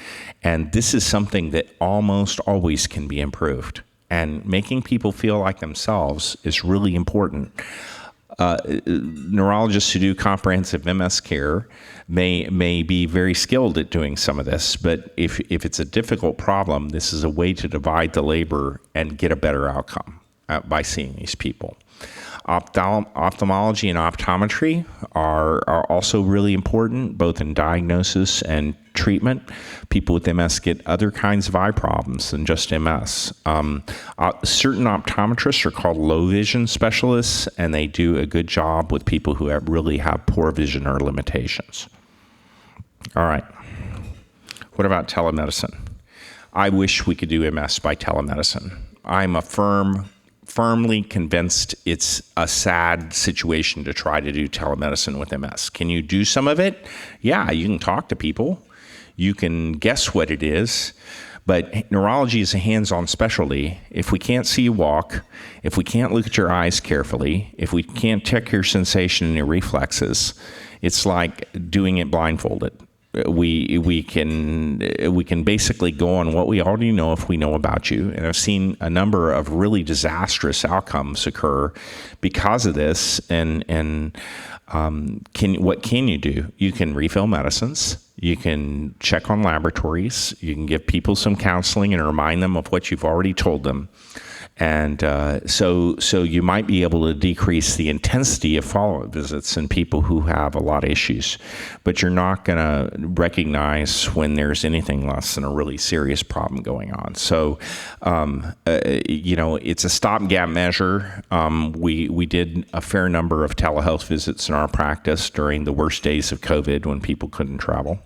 And this is something that almost always can be improved. And making people feel like themselves is really important. Neurologists who do comprehensive MS care may be very skilled at doing some of this, but if it's a difficult problem, this is a way to divide the labor and get a better outcome by seeing these people. Ophthalmology and optometry are also really important, both in diagnosis and treatment. People with MS get other kinds of eye problems than just MS. Certain optometrists are called low vision specialists, and they do a good job with people who really have poor vision or limitations. All right. What about telemedicine? I wish we could do MS by telemedicine. I'm firmly convinced it's a sad situation to try to do telemedicine with MS. Can you do some of it? Yeah, you can talk to people. You can guess what it is, but neurology is a hands-on specialty. If we can't see you walk, if we can't look at your eyes carefully, if we can't check your sensation and your reflexes, it's like doing it blindfolded. We can basically go on what we already know if we know about you. And I've seen a number of really disastrous outcomes occur because of this. And what can you do? You can refill medicines. You can check on laboratories. You can give people some counseling and remind them of what you've already told them. And so you might be able to decrease the intensity of follow-up visits in people who have a lot of issues, but you're not going to recognize when there's anything less than a really serious problem going on. So, it's a stopgap measure. We did a fair number of telehealth visits in our practice during the worst days of COVID when people couldn't travel.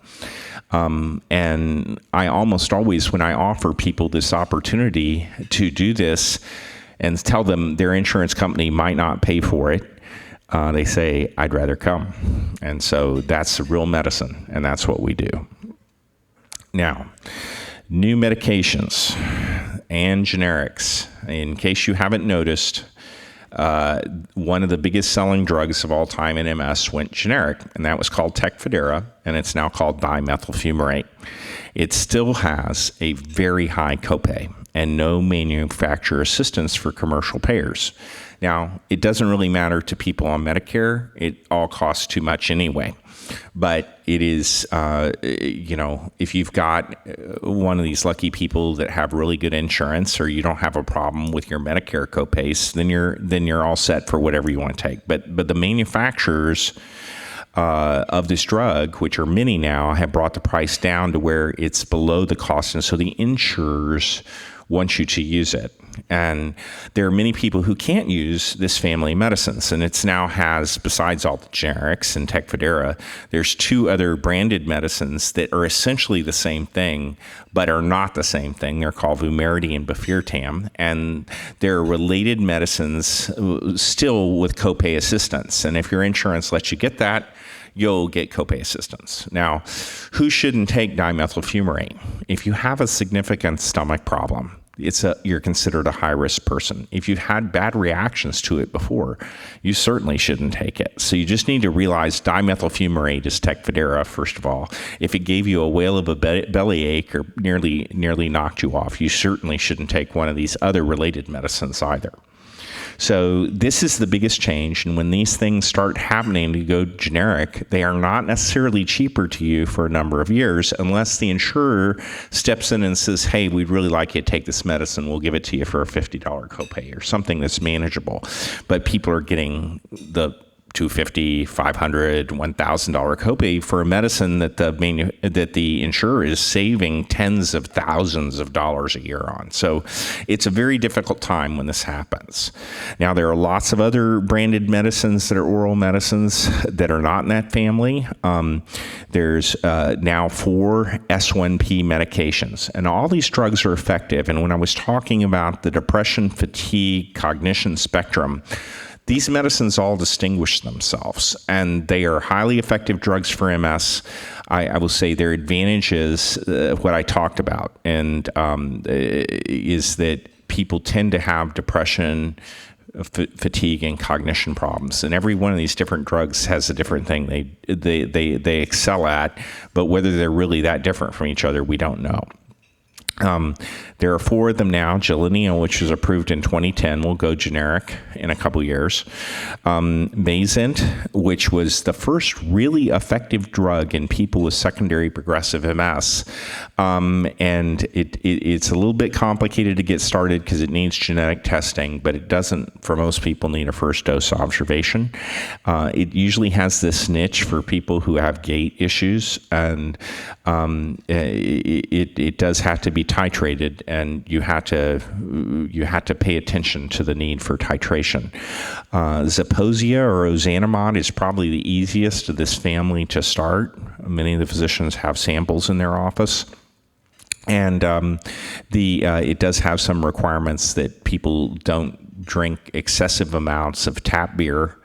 And I almost always, when I offer people this opportunity to do this and tell them their insurance company might not pay for it, they say, I'd rather come. And so that's the real medicine, and that's what we do. Now, new medications and generics. In case you haven't noticed, one of the biggest selling drugs of all time in MS went generic, and that was called Tecfidera, and it's now called dimethyl fumarate. It still has a very high copay and no manufacturer assistance for commercial payers. Now, it doesn't really matter to people on Medicare. It all costs too much anyway. But it is, if you've got one of these lucky people that have really good insurance, or you don't have a problem with your Medicare copays, then you're all set for whatever you want to take. But the manufacturers of this drug, which are many now, have brought the price down to where it's below the cost. And so the insurers want you to use it. And there are many people who can't use this family of medicines. And it's now has, besides all the generics and Tecfidera, there's 2 other branded medicines that are essentially the same thing, but are not the same thing. They're called Vumerity and Bafirtam. And they're related medicines still with copay assistance. And if your insurance lets you get that, you'll get copay assistance. Now, who shouldn't take dimethyl fumarate? If you have a significant stomach problem, you're considered a high-risk person. If you've had bad reactions to it before, you certainly shouldn't take it. So you just need to realize dimethyl fumarate is Tecfidera, first of all. If it gave you a whale of a belly ache or nearly knocked you off, you certainly shouldn't take one of these other related medicines either. So this is the biggest change, and when these things start happening to go generic, they are not necessarily cheaper to you for a number of years unless the insurer steps in and says, hey, we'd really like you to take this medicine, we'll give it to you for a $50 copay or something that's manageable. But people are getting the $250, $500, $1,000 copay for a medicine that the insurer is saving tens of thousands of dollars a year on. So it's a very difficult time when this happens. Now, there are lots of other branded medicines that are oral medicines that are not in that family. There's now 4 S1P medications, and all these drugs are effective. And when I was talking about the depression, fatigue, cognition spectrum, these medicines all distinguish themselves, and they are highly effective drugs for MS. I will say their advantage is what I talked about, and is that people tend to have depression, fatigue, and cognition problems. And every one of these different drugs has a different thing they excel at, but whether they're really that different from each other, we don't know. There are 4 of them now. Gilenya, which was approved in 2010, will go generic in a couple years. Mayzent, which was the first really effective drug in people with secondary progressive MS. And it's a little bit complicated to get started because it needs genetic testing, but it doesn't, for most people, need a first dose observation. It usually has this niche for people who have gait issues, and it does have to be titrated, and you have to pay attention to the need for titration. Zeposia or ozanimod is probably the easiest of this family to start. Many of the physicians have samples in their office. And it does have some requirements that people don't drink excessive amounts of tap beer,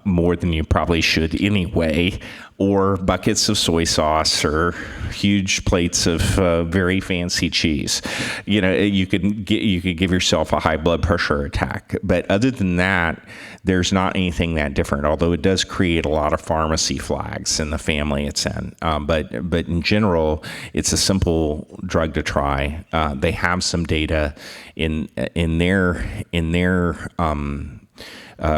more than you probably should anyway, or buckets of soy sauce, or huge plates of very fancy cheese. You know, you could give yourself a high blood pressure attack. But other than that, there's not anything that different. Although it does create a lot of pharmacy flags in the family it's in. But in general, it's a simple drug to try. They have some data in their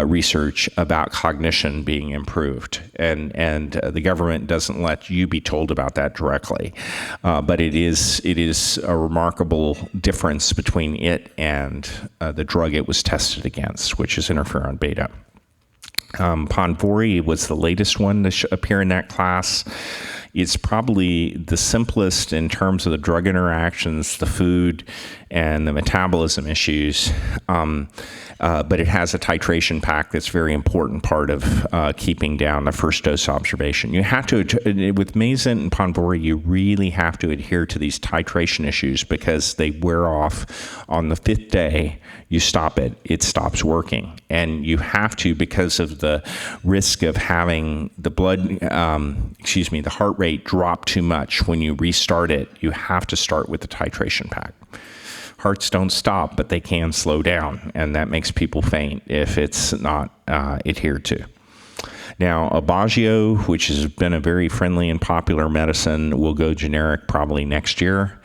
research about cognition being improved, and the government doesn't let you be told about that directly, but it is a remarkable difference between it and the drug it was tested against, which is interferon beta. Ponvory was the latest one to appear in that class. It's probably the simplest in terms of the drug interactions, the food, and the metabolism issues. But it has a titration pack that's a very important part of keeping down the first dose observation. You have to, with Mayzent and Ponvory, you really have to adhere to these titration issues because they wear off on the 5th day. You stop it, it stops working. And you have to, because of the risk of having the the heart rate drop too much when you restart it, you have to start with the titration pack. Hearts don't stop, but they can slow down, and that makes people faint if it's not adhered to. Now, Aubagio, which has been a very friendly and popular medicine, will go generic probably next year.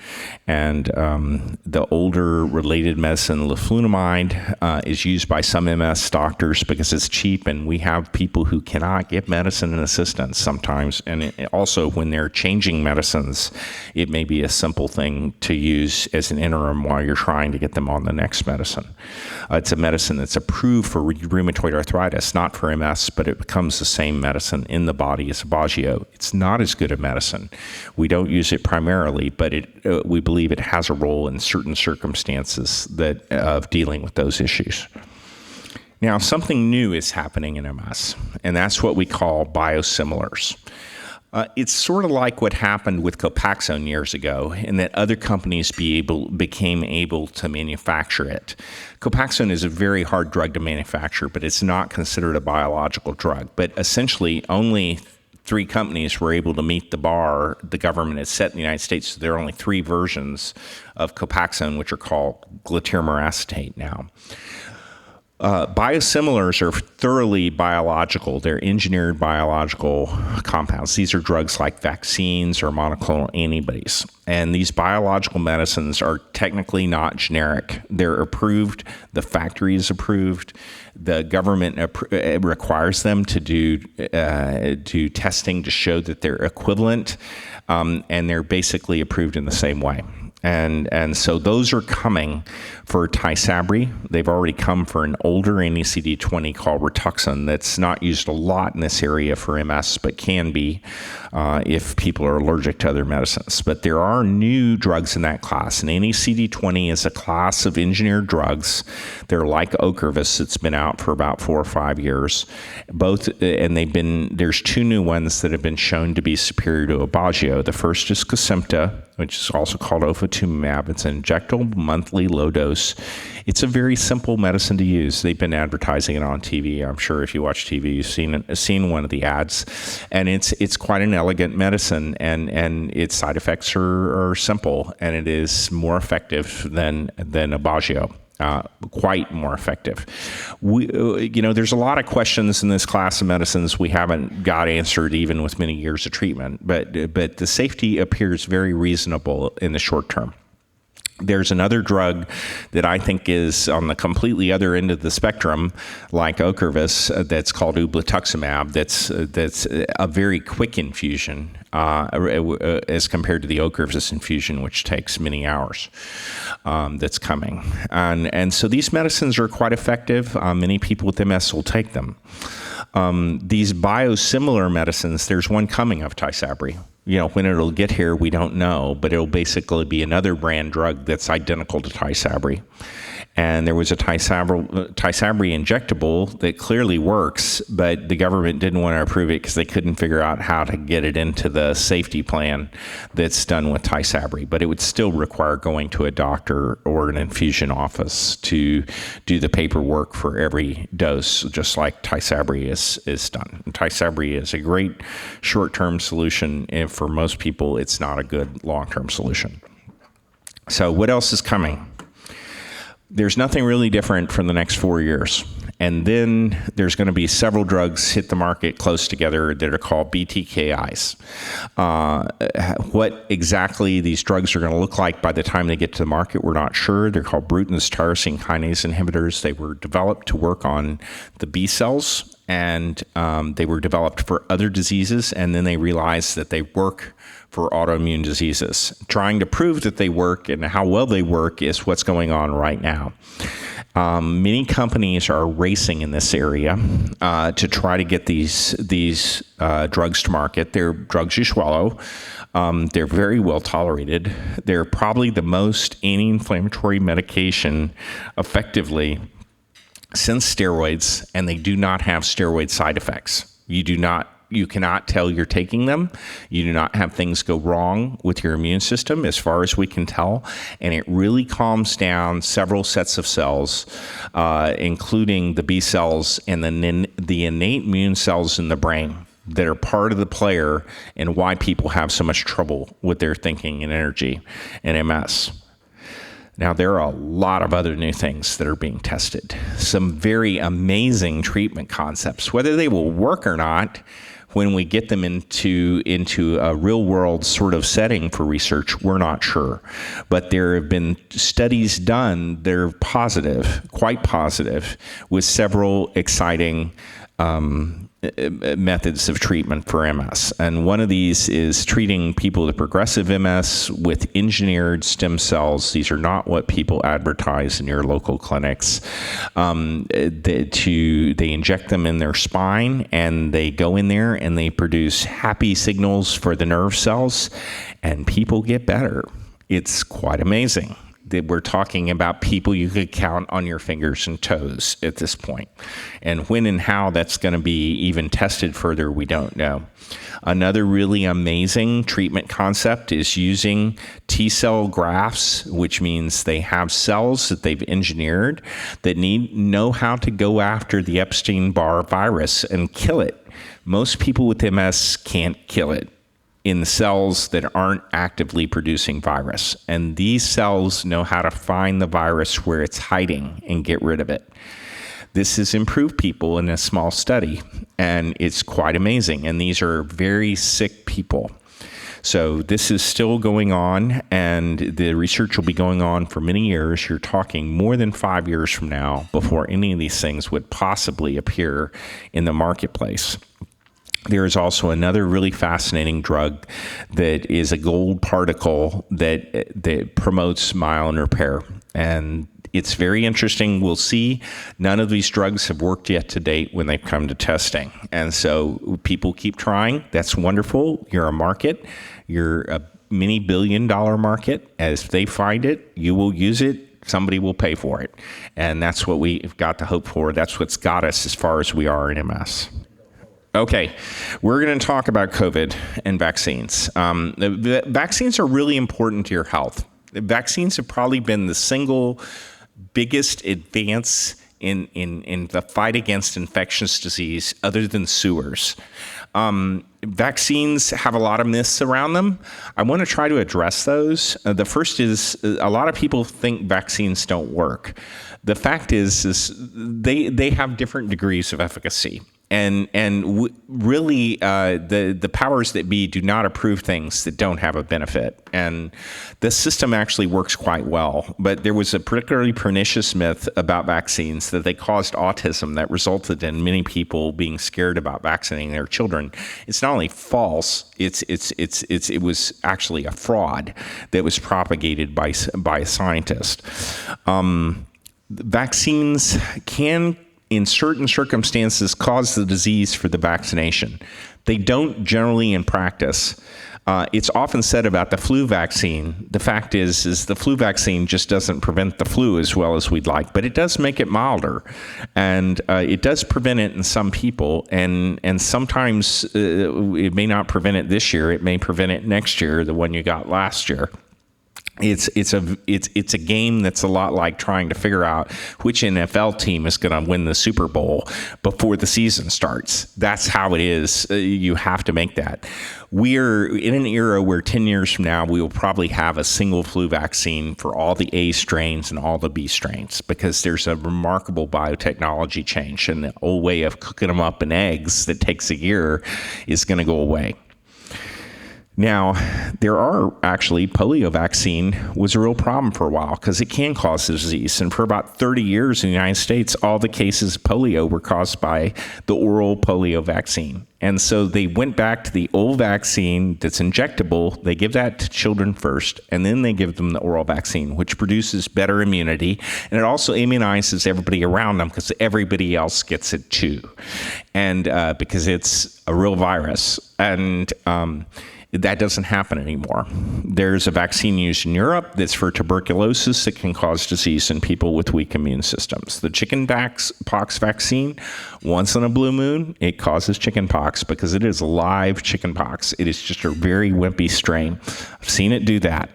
And the older related medicine, leflunomide, is used by some MS doctors because it's cheap, and we have people who cannot get medicine and assistance sometimes. And also, when they're changing medicines, it may be a simple thing to use as an interim while you're trying to get them on the next medicine. It's a medicine that's approved for rheumatoid arthritis, not for MS, but it becomes the same medicine in the body as Aubagio. It's not as good a medicine. We don't use it primarily, but we believe it has a role in certain circumstances of dealing with those issues. Now, something new is happening in MS, and that's what we call biosimilars. It's sort of like what happened with Copaxone years ago, in that other companies became able to manufacture it. Copaxone is a very hard drug to manufacture, but it's not considered a biological drug. But essentially, only 3 companies were able to meet the bar the government has set in the United States. So there are only 3 versions of Copaxone, which are called glatiramer acetate now. Biosimilars are thoroughly biological. They're engineered biological compounds. These are drugs like vaccines or monoclonal antibodies. And these biological medicines are technically not generic. They're approved. The factory is approved. The government requires them to do testing to show that they're equivalent, and they're basically approved in the same way. And so those are coming for Tysabri. They've already come for an older anti-CD20 called Rituxan that's not used a lot in this area for MS, but can be if people are allergic to other medicines. But there are new drugs in that class. And anti-CD20 is a class of engineered drugs. They're like Ocrevus. It's been out for about 4 or 5 years. There's 2 new ones that have been shown to be superior to Aubagio. The first is Kesimpta, which is also called ofatumumab. It's an injectable monthly low dose. It's a very simple medicine to use. They've been advertising it on TV. I'm sure if you watch TV, you've seen one of the ads. And it's quite an elegant medicine, and its side effects are simple, and it is more effective than Aubagio. Quite more effective. There's a lot of questions in this class of medicines we haven't got answered even with many years of treatment, but the safety appears very reasonable in the short term. There's another drug that I think is on the completely other end of the spectrum, like Ocrevus, that's called ublituximab. That's a very quick infusion as compared to the Ocrevus infusion, which takes many hours. That's coming, and so these medicines are quite effective. Many people with MS will take them. These biosimilar medicines, there's one coming of Tysabri. When it'll get here, we don't know, but it'll basically be another brand drug that's identical to Tysabri. And there was a Tysabri injectable that clearly works, but the government didn't want to approve it because they couldn't figure out how to get it into the safety plan that's done with Tysabri. But it would still require going to a doctor or an infusion office to do the paperwork for every dose, just like Tysabri is done. And Tysabri is a great short-term solution, and for most people, it's not a good long-term solution. So what else is coming? There's nothing really different for the next 4 years. And then there's going to be several drugs hit the market close together that are called BTKIs. What exactly these drugs are going to look like by the time they get to the market, we're not sure. They're called Bruton's tyrosine kinase inhibitors. They were developed to work on the B cells, and they were developed for other diseases, and then they realized that they work for autoimmune diseases. Trying to prove that they work and how well they work is what's going on right now. Many companies are racing in this area to try to get these drugs to market. They're drugs you swallow. They're very well tolerated. They're probably the most anti-inflammatory medication effectively since steroids, and they do not have steroid side effects. You cannot tell you're taking them. You do not have things go wrong with your immune system, as far as we can tell. And it really calms down several sets of cells, including the B cells and the innate immune cells in the brain that are part of the player and why people have so much trouble with their thinking and energy in MS. Now, there are a lot of other new things that are being tested. Some very amazing treatment concepts. Whether they will work or not, when we get them into a real-world sort of setting for research, we're not sure. But there have been studies done that are positive, quite positive, with several exciting methods of treatment for MS. And one of these is treating people with progressive MS with engineered stem cells. These are not what people advertise in your local clinics. They inject them in their spine, and they go in there and they produce happy signals for the nerve cells, and people get better. It's quite amazing. We're talking about people you could count on your fingers and toes at this point. And when and how that's going to be even tested further, we don't know. Another really amazing treatment concept is using T-cell grafts, which means they have cells that they've engineered that know how to go after the Epstein-Barr virus and kill it. Most people with MS can't kill it in the cells that aren't actively producing virus. And these cells know how to find the virus where it's hiding and get rid of it. This has improved people in a small study, and it's quite amazing. And these are very sick people. So this is still going on, and the research will be going on for many years. You're talking more than 5 years from now before any of these things would possibly appear in the marketplace. There is also another really fascinating drug that is a gold particle that promotes myelin repair. And it's very interesting. We'll see. None of these drugs have worked yet to date when they've come to testing. And so people keep trying. That's wonderful. You're a market. You're a many billion-dollar market. As they find it, you will use it. Somebody will pay for it. And that's what we've got to hope for. That's what's got us as far as we are in MS. Okay, we're going to talk about COVID and vaccines. The vaccines are really important to your health. Vaccines have probably been the single biggest advance in the fight against infectious disease other than sewers. Vaccines have a lot of myths around them. I want to try to address those. The first is a lot of people think vaccines don't work. The fact is they have different degrees of efficacy. Really, the powers that be do not approve things that don't have a benefit. And the system actually works quite well. But there was a particularly pernicious myth about vaccines that they caused autism that resulted in many people being scared about vaccinating their children. It's not only false, it was actually a fraud that was propagated by a scientist. Vaccines can, in certain circumstances, cause the disease for the vaccination. They don't generally in practice. It's often said about the flu vaccine. The fact is the flu vaccine just doesn't prevent the flu as well as we'd like, but it does make it milder, and it does prevent it in some people. And sometimes it may not prevent it this year. It may prevent it next year, the one you got last year. It's a game that's a lot like trying to figure out which NFL team is going to win the Super Bowl before the season starts. That's how it is. You have to make that. We're in an era where 10 years from now, we will probably have a single flu vaccine for all the A strains and all the B strains, because there's a remarkable biotechnology change, and the old way of cooking them up in eggs that takes a year is going to go away. Now, there are actually, polio vaccine was a real problem for a while because it can cause the disease. And for about 30 years in the United States, all the cases of polio were caused by the oral polio vaccine. And so they went back to the old vaccine that's injectable. They give that to children first, and then they give them the oral vaccine, which produces better immunity. And it also immunizes everybody around them because everybody else gets it too. And because it's a real virus. And that doesn't happen anymore. There's a vaccine used in Europe that's for tuberculosis that can cause disease in people with weak immune systems. The chickenpox vaccine, once in a blue moon, it causes chickenpox because it is live chickenpox. It is just a very wimpy strain. I've seen it do that.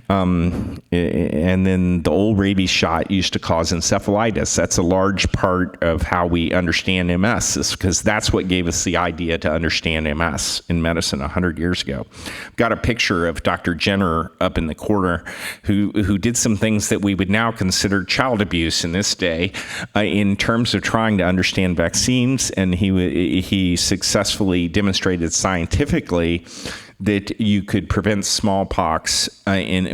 And then the old rabies shot used to cause encephalitis. That's a large part of how we understand MS, is because that's what gave us the idea to understand MS in medicine 100 years ago. Got a picture of Dr. Jenner up in the corner who did some things that we would now consider child abuse in this day in terms of trying to understand vaccines, and he successfully demonstrated scientifically that you could prevent smallpox,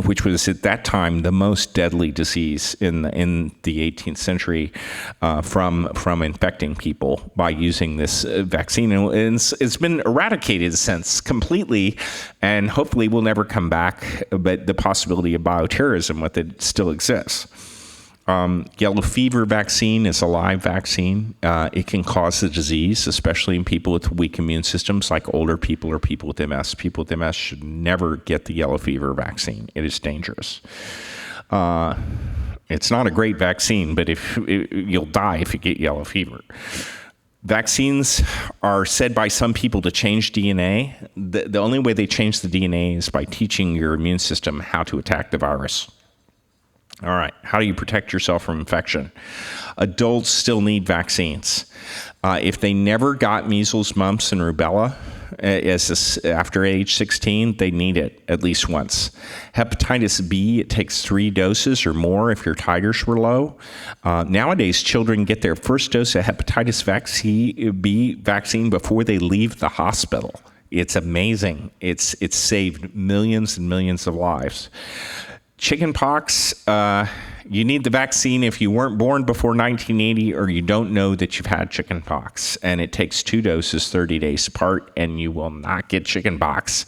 which was at that time the most deadly disease in the 18th century, from infecting people by using this vaccine. And it's been eradicated since completely, and hopefully will never come back. But the possibility of bioterrorism with it still exists. Yellow fever vaccine is a live vaccine. It can cause the disease, especially in people with weak immune systems, like older people or people with MS. People with MS should never get the yellow fever vaccine. It is dangerous. It's not a great vaccine, but you'll die if you get yellow fever. Vaccines are said by some people to change DNA. The only way they change the DNA is by teaching your immune system how to attack the virus. All right, how do you protect yourself from infection? Adults still need vaccines. If they never got measles, mumps, and rubella after age 16, they need it at least once. Hepatitis B, it takes 3 doses or more if your titers were low. Nowadays, children get their first dose of hepatitis B vaccine before they leave the hospital. It's amazing. It's saved millions and millions of lives. Chickenpox, you need the vaccine if you weren't born before 1980 or you don't know that you've had chickenpox. And it takes 2 doses 30 days apart, and you will not get chickenpox.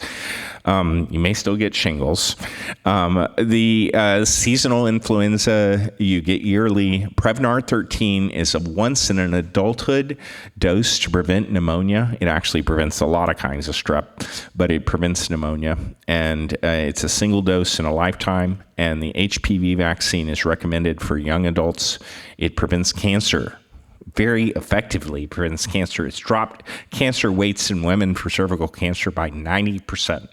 You may still get shingles. The seasonal influenza, you get yearly. Prevnar 13 is a once in an adulthood dose to prevent pneumonia. It actually prevents a lot of kinds of strep, but it prevents pneumonia. And it's a single dose in a lifetime. And the HPV vaccine is recommended for young adults. It prevents cancer. Very effectively prevents cancer. It's dropped cancer rates in women for cervical cancer by 90%.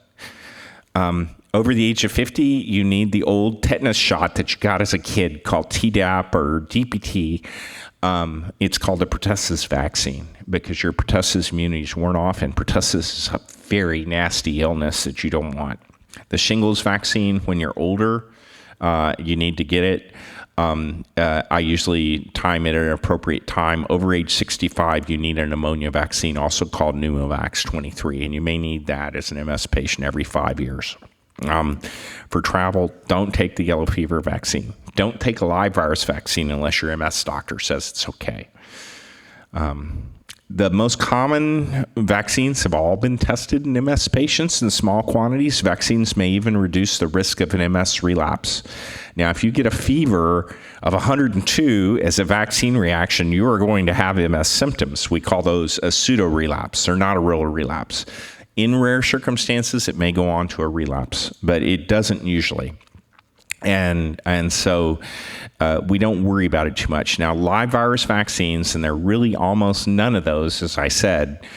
Over the age of 50, you need the old tetanus shot that you got as a kid called Tdap or DPT. It's called the pertussis vaccine because your pertussis immunity is worn off, and pertussis is a very nasty illness that you don't want. The shingles vaccine, when you're older, you need to get it. I usually time it at an appropriate time. Over age 65, you need a pneumonia vaccine, also called Pneumovax 23, and you may need that as an MS patient every 5 years. For travel, don't take the yellow fever vaccine. Don't take a live virus vaccine unless your MS doctor says it's okay. The most common vaccines have all been tested in MS patients in small quantities. Vaccines may even reduce the risk of an MS relapse. Now, if you get a fever of 102 as a vaccine reaction, you are going to have MS symptoms. We call those a pseudo-relapse. They're not a real relapse. In rare circumstances, it may go on to a relapse, but it doesn't usually. And so we don't worry about it too much. Now, live virus vaccines, and there are really almost none of those, as I said,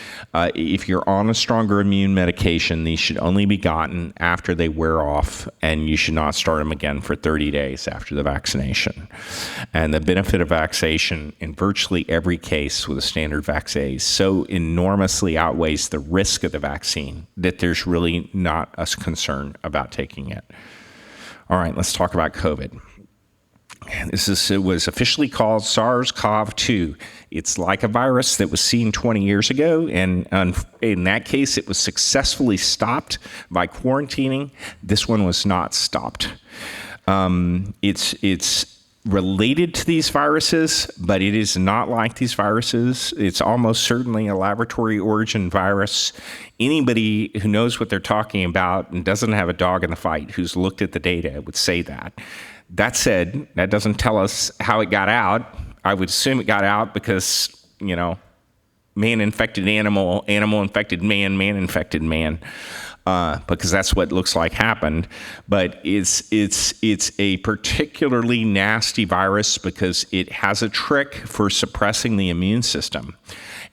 if you're on a stronger immune medication, these should only be gotten after they wear off, and you should not start them again for 30 days after the vaccination. And the benefit of vaccination in virtually every case with a standard vaccine so enormously outweighs the risk of the vaccine that there's really not a concern about taking it. All right, let's talk about COVID. It was officially called SARS-CoV-2. It's like a virus that was seen 20 years ago, and in that case, it was successfully stopped by quarantining. This one was not stopped. It's related to these viruses, but it is not like these viruses. It's almost certainly a laboratory origin virus. Anybody who knows what they're talking about and doesn't have a dog in the fight who's looked at the data would say that. That said, that doesn't tell us how it got out. I would assume it got out because, man infected animal, animal infected man, man infected man. Because that's what looks like happened. But it's a particularly nasty virus because it has a trick for suppressing the immune system,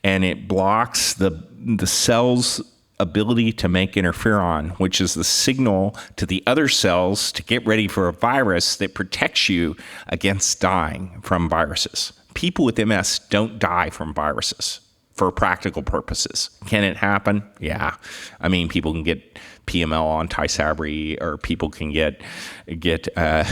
and it blocks the cell's ability to make interferon, which is the signal to the other cells to get ready for a virus that protects you against dying from viruses. People with MS don't die from viruses. for practical purposes. Can it happen? Yeah. I mean, people can get PML on Tysabri, or people can get a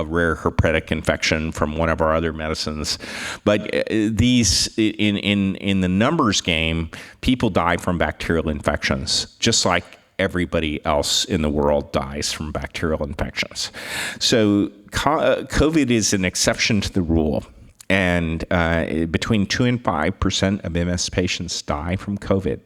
rare herpetic infection from one of our other medicines. But these, in the numbers game, people die from bacterial infections, just like everybody else in the world dies from bacterial infections. So COVID is an exception to the rule. And between 2 and 5% of MS patients die from COVID.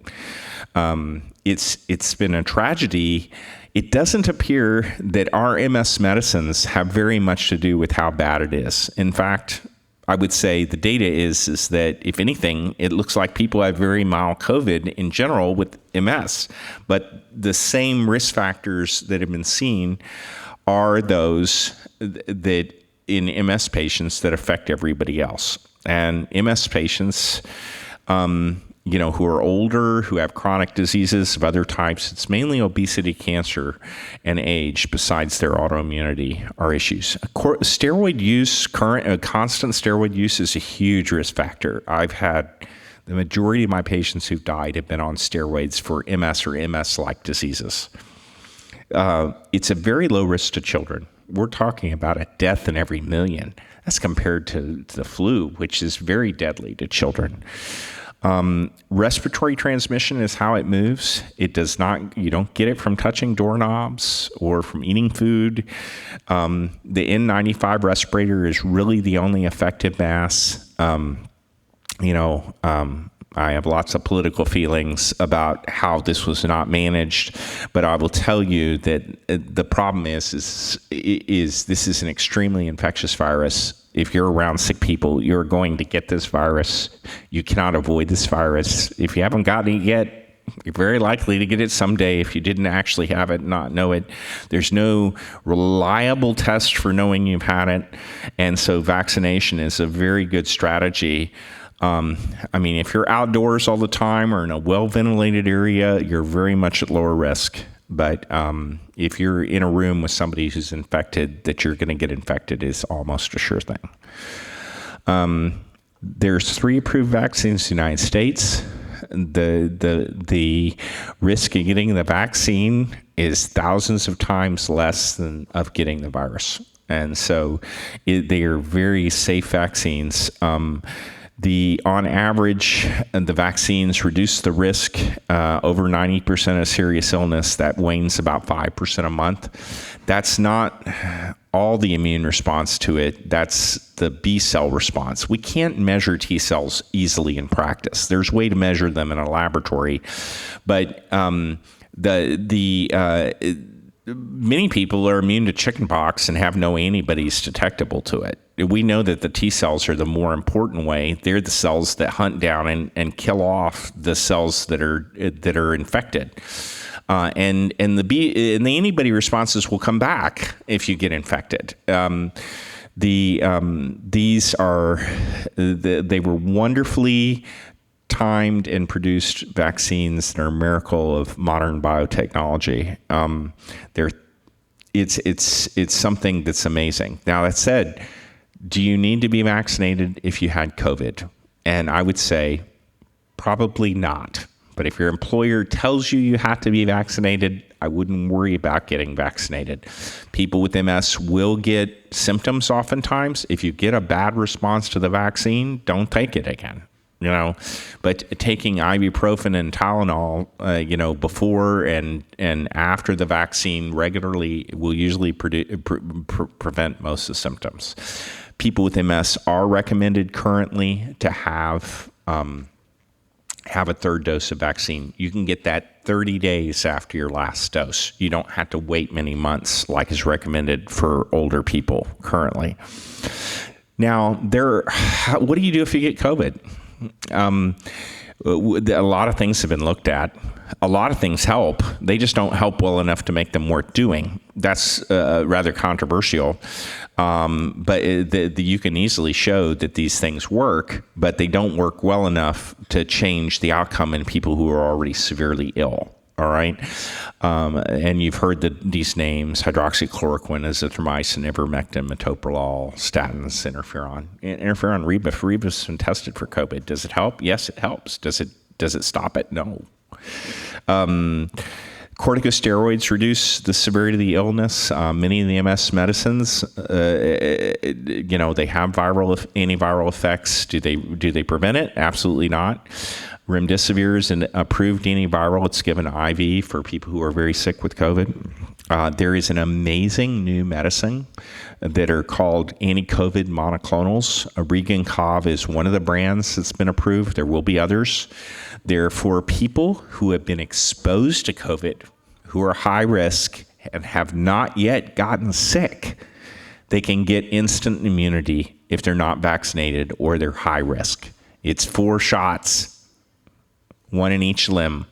It's been a tragedy. It doesn't appear that our MS medicines have very much to do with how bad it is. In fact, I would say the data is that, if anything, it looks like people have very mild COVID in general with MS. But the same risk factors that have been seen are those that in MS patients that affect everybody else. And MS patients, who are older, who have chronic diseases of other types, it's mainly obesity, cancer, and age, besides their autoimmunity, are issues. Steroid use, constant steroid use, is a huge risk factor. I've had the majority of my patients who've died have been on steroids for MS or MS-like diseases. It's a very low risk to children. We're talking about a death in every million. That's compared to the flu, which is very deadly to children. Respiratory transmission is how it moves. It does not, you don't get it from touching doorknobs or from eating food. The N95 respirator is really the only effective mask. I have lots of political feelings about how this was not managed, but I will tell you that the problem is this is an extremely infectious virus. If you're around sick people, you're going to get this virus. You cannot avoid this virus. If you haven't gotten it yet, you're very likely to get it someday if you didn't actually have it, not know it. There's no reliable test for knowing you've had it, and so vaccination is a very good strategy. If you're outdoors all the time or in a well-ventilated area, you're very much at lower risk. But if you're in a room with somebody who's infected, that you're going to get infected is almost a sure thing. There's 3 approved vaccines in the United States. The risk of getting the vaccine is thousands of times less than of getting the virus. And so they are very safe vaccines. On average, the vaccines reduce the risk over 90% of serious illness. That wanes about 5% a month. That's not all the immune response to it. That's the B cell response. We can't measure T cells easily in practice. There's a way to measure them in a laboratory, but many people are immune to chickenpox and have no antibodies detectable to it. We know that the T cells are the more important way. They're the cells that hunt down and kill off the cells that are infected. And the antibody responses will come back if you get infected. They were wonderfully timed and produced vaccines that are a miracle of modern biotechnology. It's something that's amazing. Now, that said, do you need to be vaccinated if you had COVID? And I would say probably not. But if your employer tells you have to be vaccinated, I wouldn't worry about getting vaccinated. People with MS will get symptoms oftentimes. If you get a bad response to the vaccine, don't take it again. But taking ibuprofen and Tylenol, before and after the vaccine regularly will usually prevent most of the symptoms. People with MS are recommended currently to have a third dose of vaccine. You can get that 30 days after your last dose. You don't have to wait many months like is recommended for older people currently. Now, what do you do if you get COVID? A lot of things have been looked at. A lot of things help. They just don't help well enough to make them worth doing. That's rather controversial. But you can easily show that these things work, but they don't work well enough to change the outcome in people who are already severely ill. All right. And you've heard these names: hydroxychloroquine, azithromycin, ivermectin, metoprolol, statins, interferon. Interferon Reba has been tested for COVID. Does it help? Yes, it helps. Does it stop it? No. Corticosteroids reduce the severity of the illness. Many of the MS medicines, they have antiviral effects. Do they prevent it? Absolutely not. Remdesivir is an approved antiviral. It's given IV for people who are very sick with COVID. There is an amazing new medicine that are called anti-COVID monoclonals. Regencov is one of the brands that's been approved. There will be others. They're for people who have been exposed to COVID, who are high risk and have not yet gotten sick. They can get instant immunity if they're not vaccinated or they're high risk. It's 4 shots, 1 in each limb,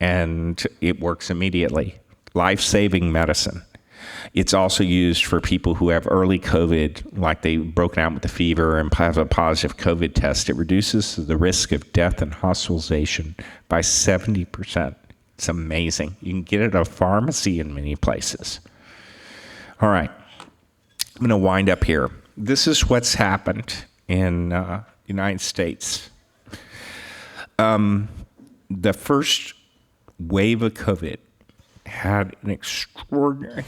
and it works immediately. Life-saving medicine. It's also used for people who have early COVID, like they've broken out with the fever and have a positive COVID test. It reduces the risk of death and hospitalization by 70%. It's amazing. You can get it at a pharmacy in many places. All right. I'm going to wind up here. This is what's happened in the United States. The first wave of COVID had an extraordinary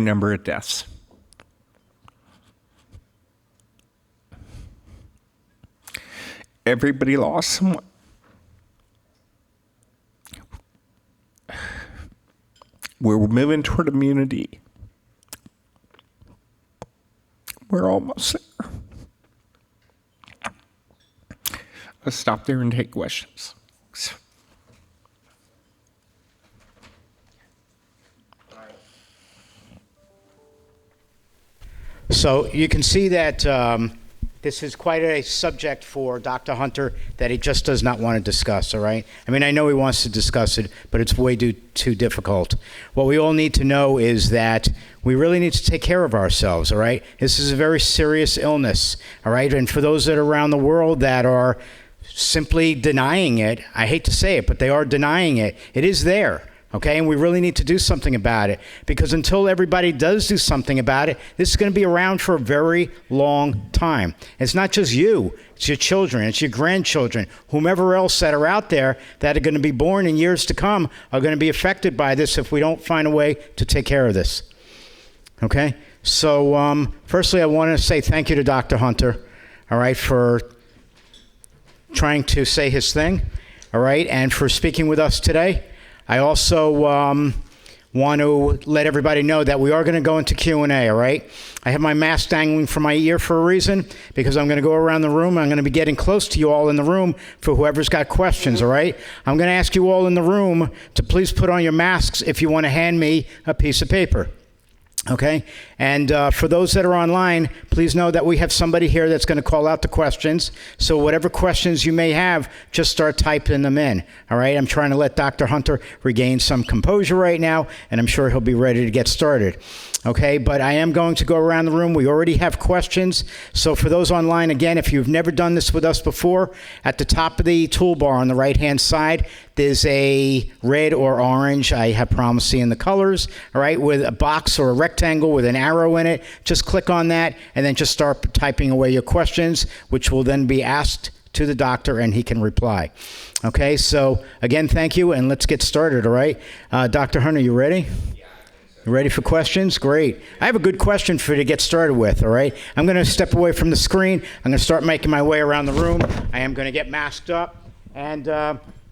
number of deaths. Everybody lost someone. We're moving toward immunity. We're almost there. Let's stop there and take questions. So you can see that this is quite a subject for Dr. Hunter that he just does not want to discuss, all right? I mean, I know he wants to discuss it, but it's way too difficult. What we all need to know is that we really need to take care of ourselves, all right? This is a very serious illness, all right? And for those that are around the world that are simply denying it, I hate to say it, but they are denying it. It is there. Okay, and we really need to do something about it, because until everybody does do something about it, this is going to be around for a very long time. It's not just you, it's your children, it's your grandchildren, whomever else that are out there that are going to be born in years to come are going to be affected by this if we don't find a way to take care of this. Okay, so firstly, I want to say thank you to Dr. Hunter, all right, for trying to say his thing, all right, and for speaking with us today. I also want to let everybody know that we are going to go into Q&A, all right? I have my mask dangling from my ear for a reason, because I'm going to go around the room. I'm going to be getting close to you all in the room for whoever's got questions, all right? I'm going to ask you all in the room to please put on your masks if you want to hand me a piece of paper. Okay, and for those that are online, please know that we have somebody here that's going to call out the questions. So whatever questions you may have, just start typing them in. All right, I'm trying to let Dr. Hunter regain some composure right now, and I'm sure he'll be ready to get started. Okay, but I am going to go around the room. We already have questions. So for those online, again, if you've never done this with us before, at the top of the toolbar on the right-hand side, there's a red or orange, I have problems seeing the colors, all right, with a box or a rectangle with an arrow in it. Just click on that and then just start typing away your questions, which will then be asked to the doctor and he can reply. Okay, so again, thank you, and let's get started, all right? Dr. Hunter, you ready? You ready for questions? Great. I have a good question for you to get started with, all right? I'm going to step away from the screen. I'm going to start making my way around the room. I am going to get masked up. And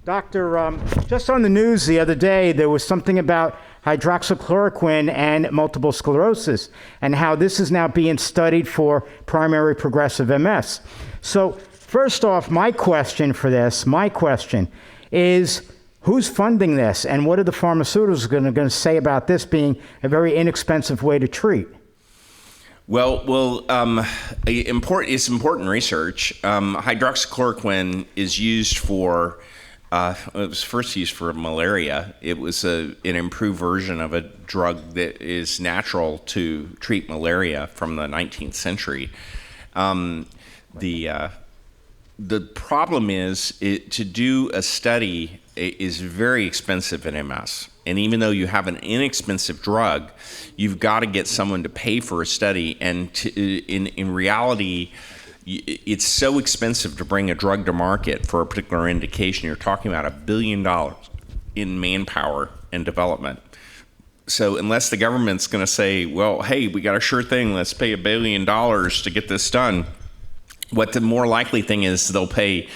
Doctor, just on the news the other day, there was something about hydroxychloroquine and multiple sclerosis and how this is now being studied for primary progressive MS. So first off, my question is, who's funding this, and what are the pharmaceuticals going to say about this being a very inexpensive way to treat? Well, it's important research. Hydroxychloroquine is used for, it was first used for malaria. It was an improved version of a drug that is natural to treat malaria from the 19th century. The problem is to do a study is very expensive in MS. And even though you have an inexpensive drug, you've got to get someone to pay for a study. And in reality, it's so expensive to bring a drug to market for a particular indication. You're talking about $1 billion in manpower and development. So unless the government's going to say, well, hey, we got a sure thing, let's pay $1 billion to get this done, what the more likely thing is, they'll pay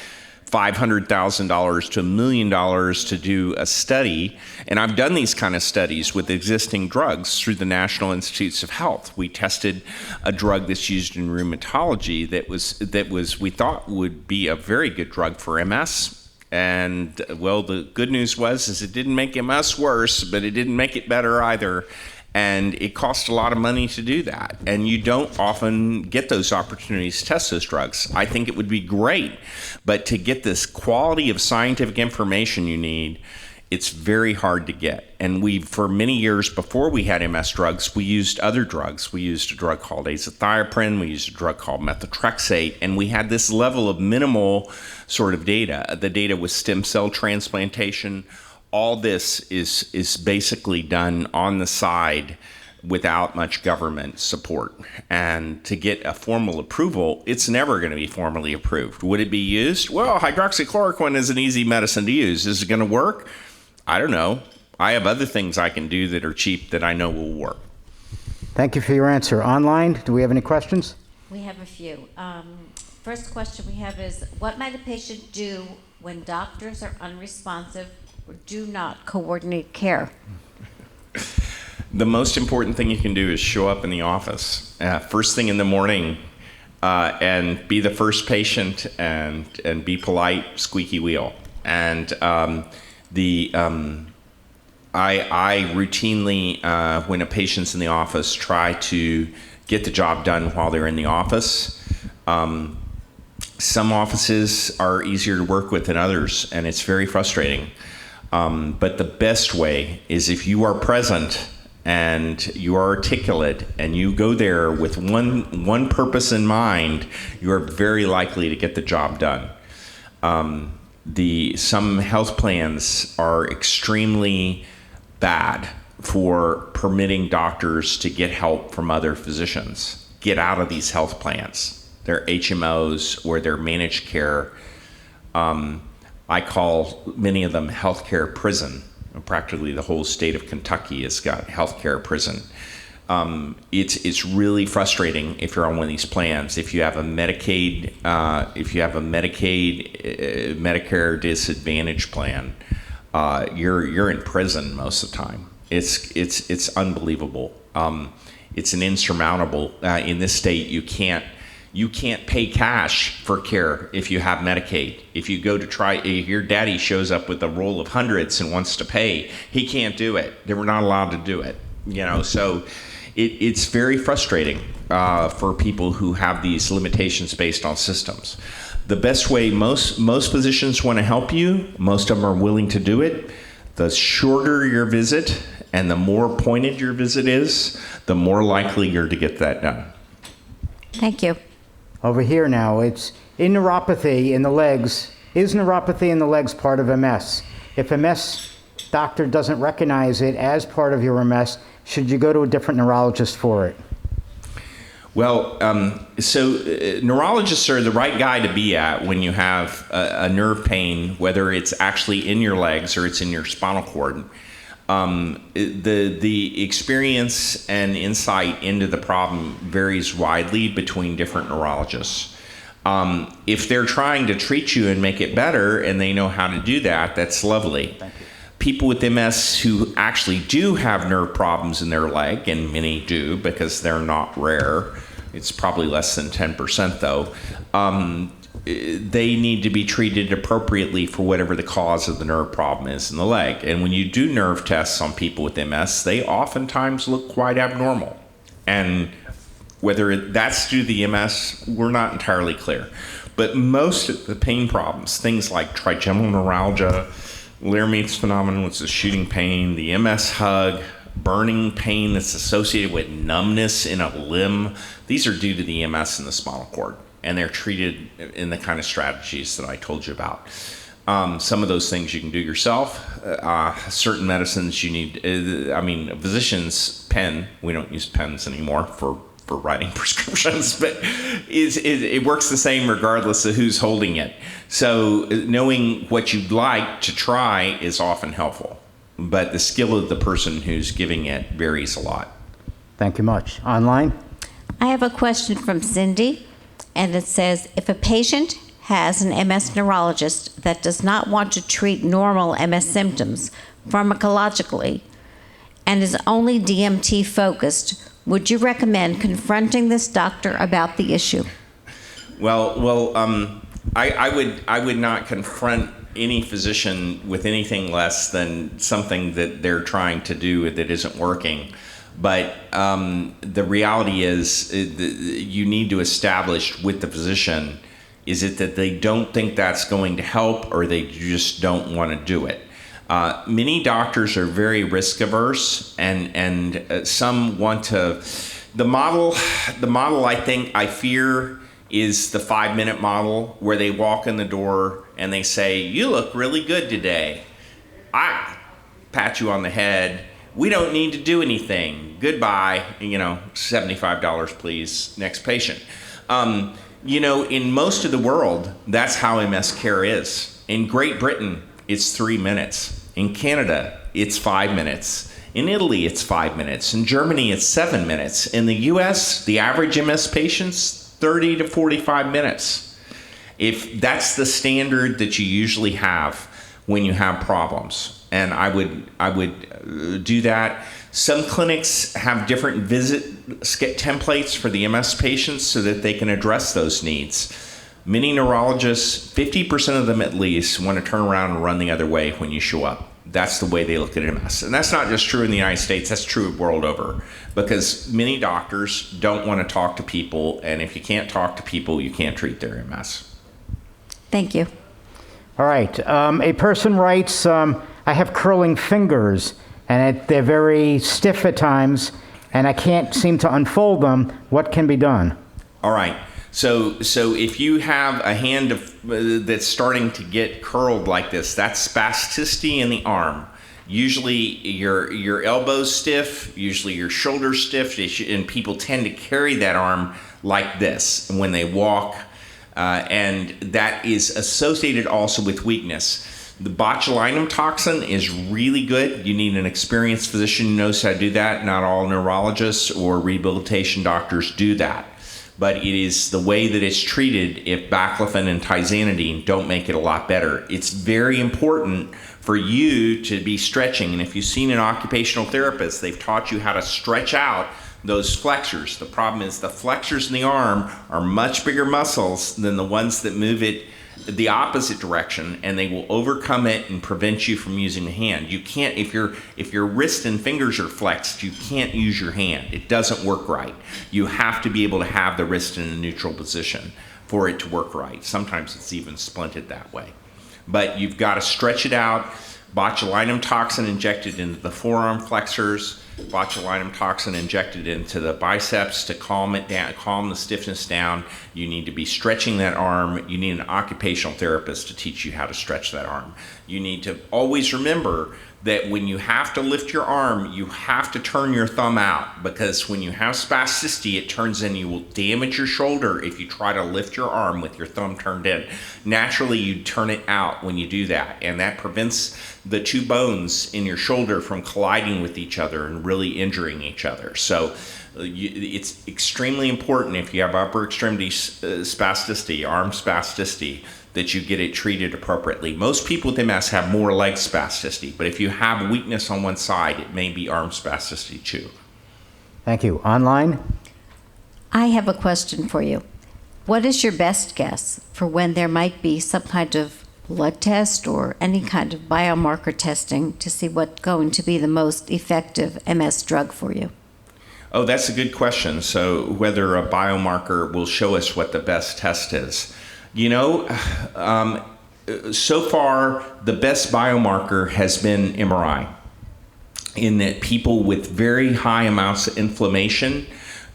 $500,000 to $1 million to do a study. And I've done these kind of studies with existing drugs through the National Institutes of Health. We tested a drug that's used in rheumatology that was we thought would be a very good drug for MS. And well, the good news is it didn't make MS worse, but it didn't make it better either. And it costs a lot of money to do that. And you don't often get those opportunities to test those drugs. I think it would be great, but to get this quality of scientific information you need, it's very hard to get. And for many years before we had MS drugs, we used other drugs. We used a drug called azathioprine, we used a drug called methotrexate, and we had this level of minimal sort of data. The data was stem cell transplantation. All this is basically done on the side without much government support. And to get a formal approval, it's never going to be formally approved. Would it be used? Well, hydroxychloroquine is an easy medicine to use. Is it going to work? I don't know. I have other things I can do that are cheap that I know will work. Thank you for your answer. Online, do we have any questions? We have a few. First question we have is, what might a patient do when doctors are unresponsive or do not coordinate care? The most important thing you can do is show up in the office first thing in the morning and be the first patient and be polite, squeaky wheel. And I routinely, when a patient's in the office, try to get the job done while they're in the office. Some offices are easier to work with than others, and it's very frustrating. But the best way is if you are present and you are articulate and you go there with one purpose in mind, you are very likely to get the job done. Some health plans are extremely bad for permitting doctors to get help from other physicians. Get out of these health plans. They're HMOs or they're managed care. I call many of them healthcare prison. Practically the whole state of Kentucky has got healthcare prison. It's really frustrating if you're on one of these plans. If you have a Medicaid, Medicare Disadvantage plan, you're in prison most of the time. It's unbelievable. It's an insurmountable. In this state, you can't pay cash for care if you have Medicaid. If you go to try, if your daddy shows up with a roll of hundreds and wants to pay, he can't do it. They were not allowed to do it. So it's very frustrating for people who have these limitations based on systems. The best way, most physicians want to help you. Most of them are willing to do it. The shorter your visit and the more pointed your visit is, the more likely you're to get that done. Thank you. Over here now, it's in neuropathy in the legs. Is neuropathy in the legs part of MS? If MS doctor doesn't recognize it as part of your MS, should you go to a different neurologist for it? Well, neurologists are the right guy to be at when you have a nerve pain, whether it's actually in your legs or it's in your spinal cord. The experience and insight into the problem varies widely between different neurologists. If they're trying to treat you and make it better and they know how to do that, that's lovely. People with MS who actually do have nerve problems in their leg, and many do because they're not rare, it's probably less than 10% though, they need to be treated appropriately for whatever the cause of the nerve problem is in the leg. And when you do nerve tests on people with MS, they oftentimes look quite abnormal. And whether that's due to the MS, we're not entirely clear. But most of the pain problems, things like trigeminal neuralgia, Lermite's phenomenon, which is shooting pain, the MS hug, burning pain that's associated with numbness in a limb, these are due to the MS in the spinal cord. and they're treated in the kind of strategies that I told you about. Some of those things you can do yourself. Certain medicines you need, a physician's pen, we don't use pens anymore for writing prescriptions, but it works the same regardless of who's holding it. So knowing what you'd like to try is often helpful, but the skill of the person who's giving it varies a lot. Thank you much. Online? I have a question from Cindy, and it says, if a patient has an MS neurologist that does not want to treat normal MS symptoms pharmacologically and is only DMT focused, would you recommend confronting this doctor about the issue? I would not confront any physician with anything less than something that they're trying to do that isn't working. But the reality is you need to establish with the physician, is it that they don't think that's going to help, or they just don't want to do it? Many doctors are very risk averse, and some want to. The model I fear is the 5-minute model, where they walk in the door and they say, "You look really good today. I pat you on the head. We don't need to do anything. Goodbye. $75, please. Next patient." In most of the world, that's how MS care is. In Great Britain, it's 3 minutes. In Canada, it's 5 minutes. In Italy, it's 5 minutes. In Germany, it's 7 minutes. In the US, the average MS patient's 30 to 45 minutes. If that's the standard that you usually have when you have problems, and I would do that. Some clinics have different visit templates for the MS patients so that they can address those needs. Many neurologists, 50% of them at least, want to turn around and run the other way when you show up. That's the way they look at MS. And that's not just true in the United States, that's true world over. Because many doctors don't want to talk to people, and if you can't talk to people, you can't treat their MS. Thank you. All right. A person writes, I have curling fingers, and they're very stiff at times, and I can't seem to unfold them. What can be done? All right. So if you have a hand that's starting to get curled like this, that's spasticity in the arm. Usually your elbow's stiff, usually your shoulder's stiff, and people tend to carry that arm like this when they walk, and that is associated also with weakness. The botulinum toxin is really good. You need an experienced physician who knows how to do that. Not all neurologists or rehabilitation doctors do that. But it is the way that it's treated if baclofen and tizanidine don't make it a lot better. It's very important for you to be stretching. And if you've seen an occupational therapist, they've taught you how to stretch out those flexors. The problem is the flexors in the arm are much bigger muscles than the ones that move it the opposite direction, and they will overcome it and prevent you from using the hand. You can't, if your wrist and fingers are flexed, you can't use your hand. It doesn't work right. You have to be able to have the wrist in a neutral position for it to work right. Sometimes it's even splinted that way. But you've got to stretch it out. Botulinum toxin injected into the forearm flexors, botulinum toxin injected into the biceps to calm it down, calm the stiffness down. You need to be stretching that arm. You need an occupational therapist to teach you how to stretch that arm. You need to always remember that when you have to lift your arm, you have to turn your thumb out, because when you have spasticity, it turns in, you will damage your shoulder if you try to lift your arm with your thumb turned in. Naturally, you turn it out when you do that, and that prevents the two bones in your shoulder from colliding with each other and really injuring each other. So it's extremely important if you have upper extremity spasticity, arm spasticity, that you get it treated appropriately. Most people with MS have more leg spasticity, but if you have weakness on one side, it may be arm spasticity too. Thank you. Online? I have a question for you. What is your best guess for when there might be some kind of blood test or any kind of biomarker testing to see what's going to be the most effective MS drug for you? Oh, that's a good question. So whether a biomarker will show us what the best test is. So far, the best biomarker has been MRI, in that people with very high amounts of inflammation,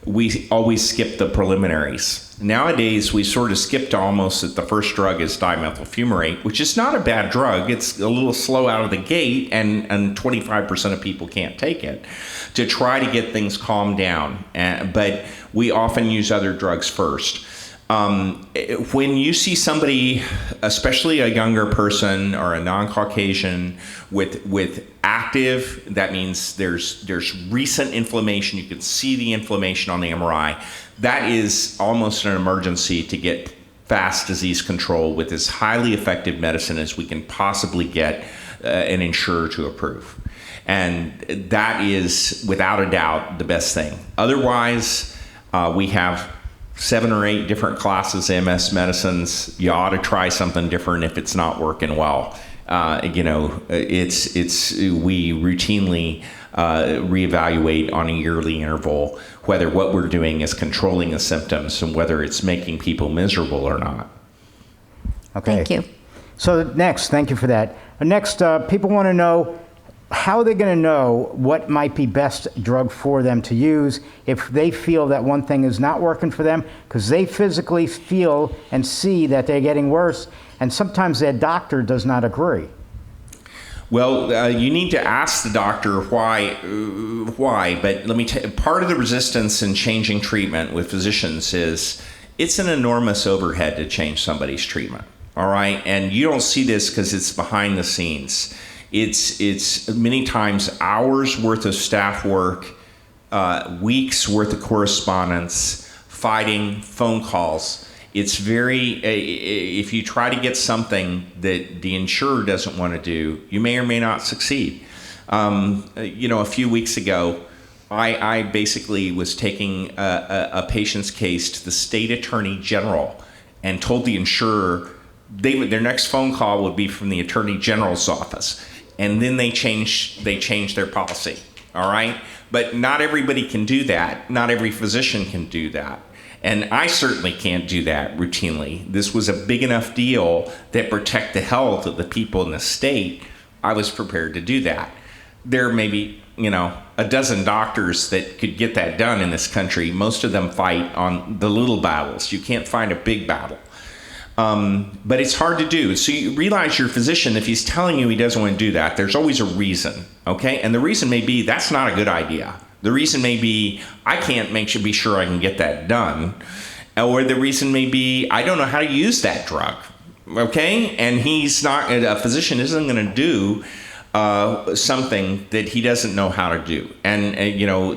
we always skip the preliminaries. Nowadays, we sort of skipped almost that the first drug is dimethyl fumarate, which is not a bad drug. It's a little slow out of the gate, and 25% of people can't take it, to try to get things calmed down. But we often use other drugs first. When you see somebody, especially a younger person or a non-Caucasian with active, that means there's recent inflammation, you can see the inflammation on the MRI, that is almost an emergency to get fast disease control with as highly effective medicine as we can possibly get an insurer to approve. And that is, without a doubt, the best thing. Otherwise, we have 7 or 8 different classes of MS medicines. You ought to try something different if it's not working well. We routinely reevaluate on a yearly interval whether what we're doing is controlling the symptoms and whether it's making people miserable or not. Okay. Thank you. So next, thank you for that. Next, people want to know how they're going to know what might be best drug for them to use if they feel that one thing is not working for them, because they physically feel and see that they're getting worse, and sometimes their doctor does not agree. Well, you need to ask the doctor why. But let me tell you, part of the resistance in changing treatment with physicians is it's an enormous overhead to change somebody's treatment. All right, and you don't see this because it's behind the scenes. It's many times hours worth of staff work, weeks worth of correspondence, fighting, phone calls. It's if you try to get something that the insurer doesn't want to do, you may or may not succeed. A few weeks ago, I basically was taking a patient's case to the state attorney general and told the insurer their next phone call would be from the attorney general's office. And then they changed their policy, all right? But not everybody can do that. Not every physician can do that. And I certainly can't do that routinely. This was a big enough deal that protect the health of the people in the state. I was prepared to do that. There may be, a dozen doctors that could get that done in this country. Most of them fight on the little battles. You can't find a big battle. But it's hard to do. So you realize your physician, if he's telling you he doesn't want to do that, there's always a reason, okay? And the reason may be that's not a good idea. The reason may be I can't be sure I can get that done. Or the reason may be I don't know how to use that drug, okay? And a physician isn't going to do something that he doesn't know how to do. And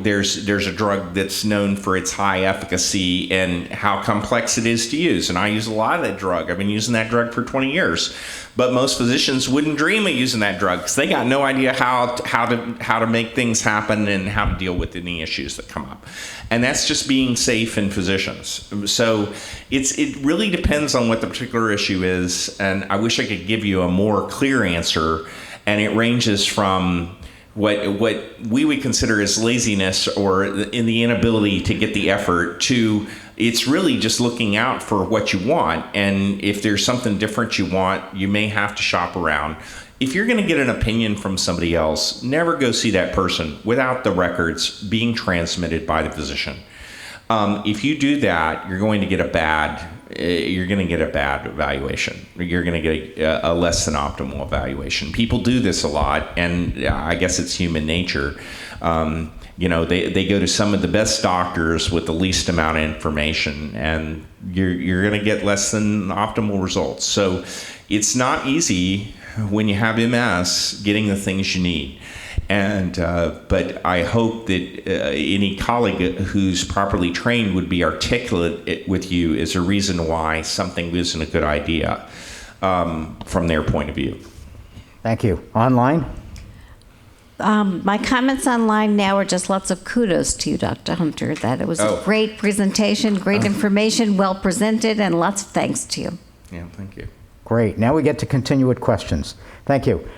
there's a drug that's known for its high efficacy and how complex it is to use. And I use a lot of that drug. I've been using that drug for 20 years. But most physicians wouldn't dream of using that drug because they got no idea how to make things happen and how to deal with any issues that come up. And that's just being safe in physicians. So it really depends on what the particular issue is. And I wish I could give you a more clear answer. And it ranges from what we would consider as laziness or in the inability to get the effort to it's really just looking out for what you want. And if there's something different you want, you may have to shop around. If you're going to get an opinion from somebody else, never go see that person without the records being transmitted by the physician. If you do that, you're going to get a bad evaluation. You're going to get a less than optimal evaluation. People do this a lot, and I guess it's human nature. They go to some of the best doctors with the least amount of information, and you're going to get less than optimal results. So it's not easy when you have MS getting the things you need. And but I hope that any colleague who's properly trained would be articulate with you as a reason why something isn't a good idea from their point of view. Thank you. Online? My comments online now are just lots of kudos to you, Dr. Hunter, that it was a great presentation, great information, well presented, and lots of thanks to you. Yeah, thank you. Great. Now we get to continue with questions. Thank you.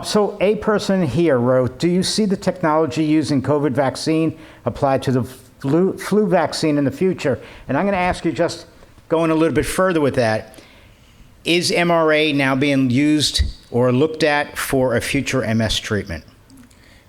So a person here wrote, do you see the technology using COVID vaccine applied to the flu vaccine in the future? And I'm going to ask you, just going a little bit further with that, is MRA now being used or looked at for a future MS treatment?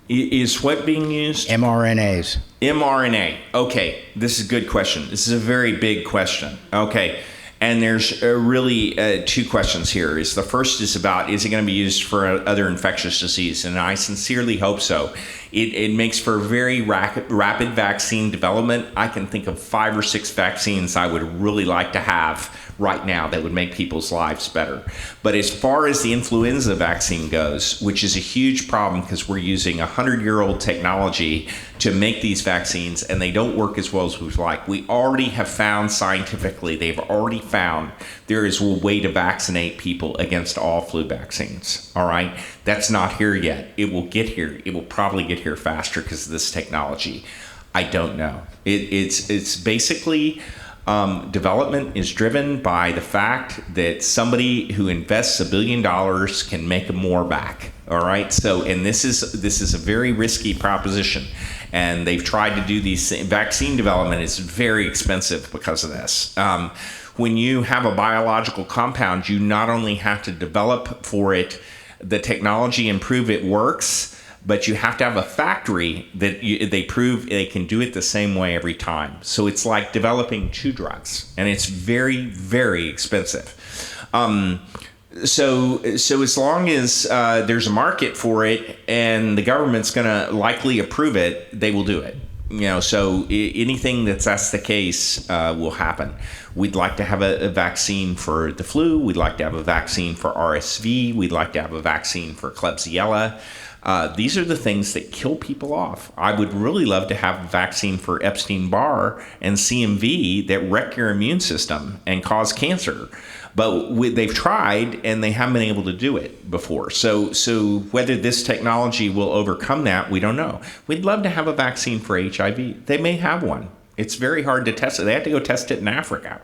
Is what being used? mRNAs. mRNA. Okay, this is a good question. This is a very big question. Okay, and there's really two questions here. The first is about, is it going to be used for other infectious disease? And I sincerely hope so. It makes for very rapid vaccine development. I can think of 5 or 6 vaccines I would really like to have right now that would make people's lives better. But as far as the influenza vaccine goes, which is a huge problem because we're using 100-year-old technology to make these vaccines, and they don't work as well as we'd like. We already have found scientifically, they've already found there is a way to vaccinate people against all flu vaccines, all right? That's not here yet. It will get here. It will probably get here faster because of this technology. I don't know. It's basically... development is driven by the fact that somebody who invests $1 billion can make more back. All right. So, and this is a very risky proposition, and they've tried to do these vaccine development is very expensive because of this. When you have a biological compound, you not only have to develop for it the technology and prove it works, but you have to have a factory that they prove they can do it the same way every time. So it's like developing 2 drugs, and it's very, very expensive. So as long as there's a market for it and the government's going to likely approve it, they will do it. So anything that's the case will happen. We'd like to have a vaccine for the flu. We'd like to have a vaccine for RSV. We'd like to have a vaccine for Klebsiella. These are the things that kill people off. I would really love to have a vaccine for Epstein-Barr and CMV that wreck your immune system and cause cancer. But they've tried, and they haven't been able to do it before. So whether this technology will overcome that, we don't know. We'd love to have a vaccine for HIV. They may have one. It's very hard to test it. They have to go test it in Africa.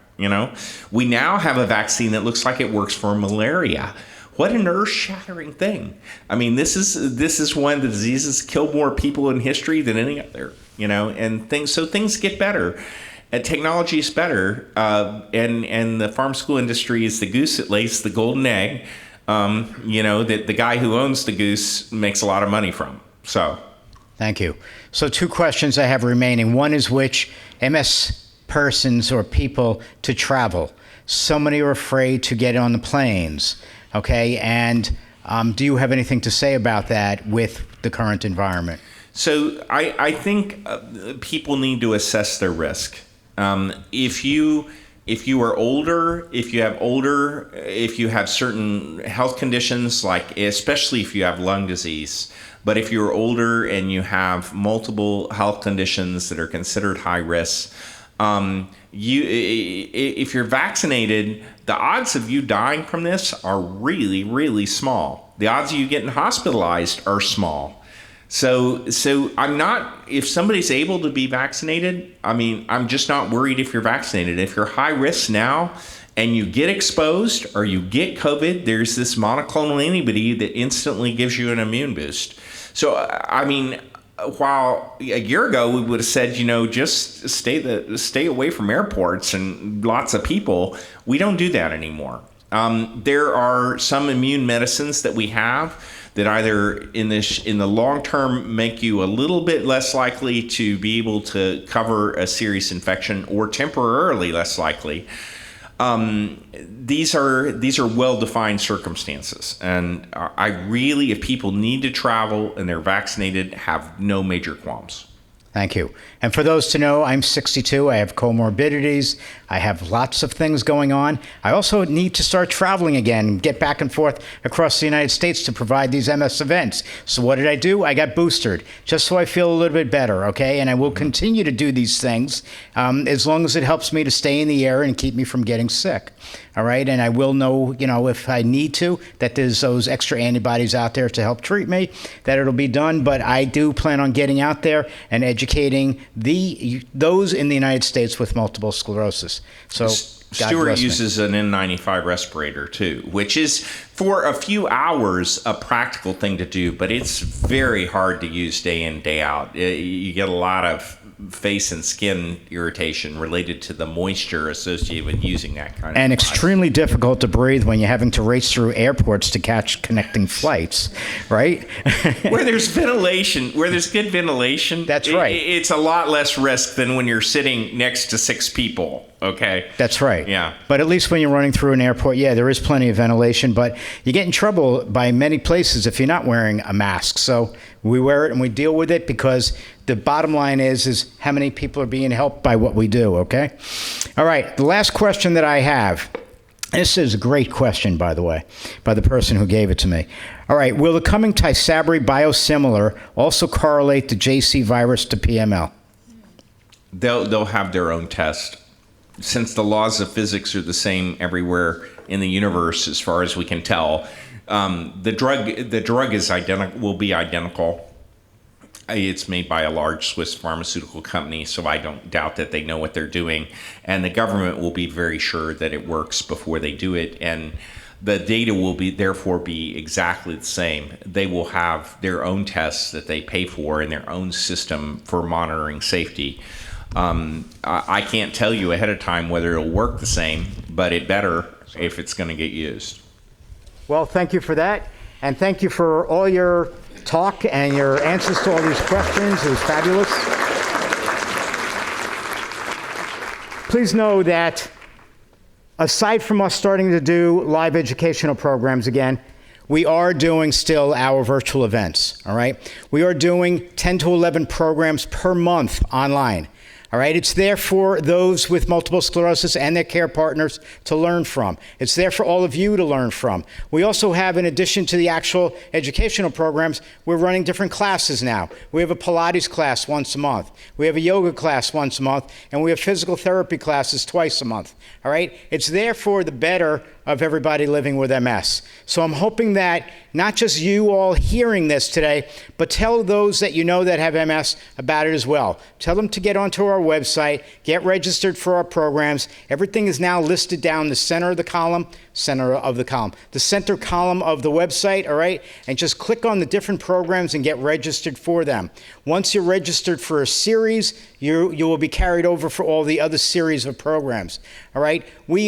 We now have a vaccine that looks like it works for malaria. What an earth-shattering thing! I mean, this is one of the diseases killed more people in history than any other. And things get better. Technology is better, and the pharmaceutical industry is the goose that lays the golden egg. That the guy who owns the goose makes a lot of money from. So, thank you. So 2 questions I have remaining. One is which MS persons or people to travel. So many are afraid to get on the planes. Okay, and do you have anything to say about that with the current environment? So I think people need to assess their risk. If you are older, if you have certain health conditions, like especially if you have lung disease, but if you're older and you have multiple health conditions that are considered high risk, if you're vaccinated, the odds of you dying from this are really, really small. The odds of you getting hospitalized are small. So I'm not, if somebody's able to be vaccinated, I'm just not worried if you're vaccinated. If you're high risk now and you get exposed or you get COVID, there's this monoclonal antibody that instantly gives you an immune boost. So, while a year ago we would have said, just stay away from airports and lots of people, we don't do that anymore. There are some immune medicines that we have that either in the long term make you a little bit less likely to be able to cover a serious infection, or temporarily less likely. These are well-defined circumstances, and I really, if people need to travel and they're vaccinated, have no major qualms. Thank you. And for those to know, I'm 62. I have comorbidities. I have lots of things going on. I also need to start traveling again, get back and forth across the United States to provide these MS events. So what did I do? I got boosted, just so I feel a little bit better, okay? And I will continue to do these things as long as it helps me to stay in the air and keep me from getting sick, all right? And I will know, if I need to, that there's those extra antibodies out there to help treat me, that it'll be done. But I do plan on getting out there and educating those in the United States with multiple sclerosis. So Stuart uses an N95 respirator too, which is for a few hours a practical thing to do, but it's very hard to use day in, day out. You get a lot of face and skin irritation related to the moisture associated with using that kind of And device. extremely difficult to breathe when you're having to race through airports to catch connecting flights, right? Where there's ventilation, where there's good ventilation, That's right. It's a lot less risk than when you're sitting next to 6 people. Okay. That's right. Yeah. But at least when you're running through an airport, yeah, there is plenty of ventilation, but you get in trouble by many places if you're not wearing a mask. So we wear it and we deal with it because the bottom line is how many people are being helped by what we do, okay? All right, the last question that I have. This is a great question, by the way, by the person who gave it to me. All right, will the coming Tysabri biosimilar also correlate the JC virus to PML? They'll have their own test. Since the laws of physics are the same everywhere in the universe, as far as we can tell, the drug is will be identical. It's made by a large Swiss pharmaceutical company, so I don't doubt that they know what they're doing. And the government will be very sure that it works before they do it. And the data will therefore be exactly the same. They will have their own tests that they pay for in their own system for monitoring safety. I can't tell you ahead of time whether it'll work the same, but it better if it's going to get used. Well, thank you for that. And thank you for all your talk and your answers to all these questions. It was fabulous. Please know that aside from us starting to do live educational programs again, we are doing still our virtual events, all right? We are doing 10 to 11 programs per month online. All right, it's there for those with multiple sclerosis and their care partners to learn from. It's there for all of you to learn from. We also have, in addition to the actual educational programs, we're running different classes now. We have a Pilates class once a month. We have a yoga class once a month, and we have physical therapy classes twice a month. All right, it's there for the better of everybody living with MS. So I'm hoping that not just you all hearing this today, but tell those that you know that have MS about it as well. Tell them to get onto our website, get registered for our programs. Everything is now listed down the center of the column, the center column of the website, all right? And just click on the different programs and get registered for them. Once you're registered for a series, you will be carried over for all the other series of programs, all right? We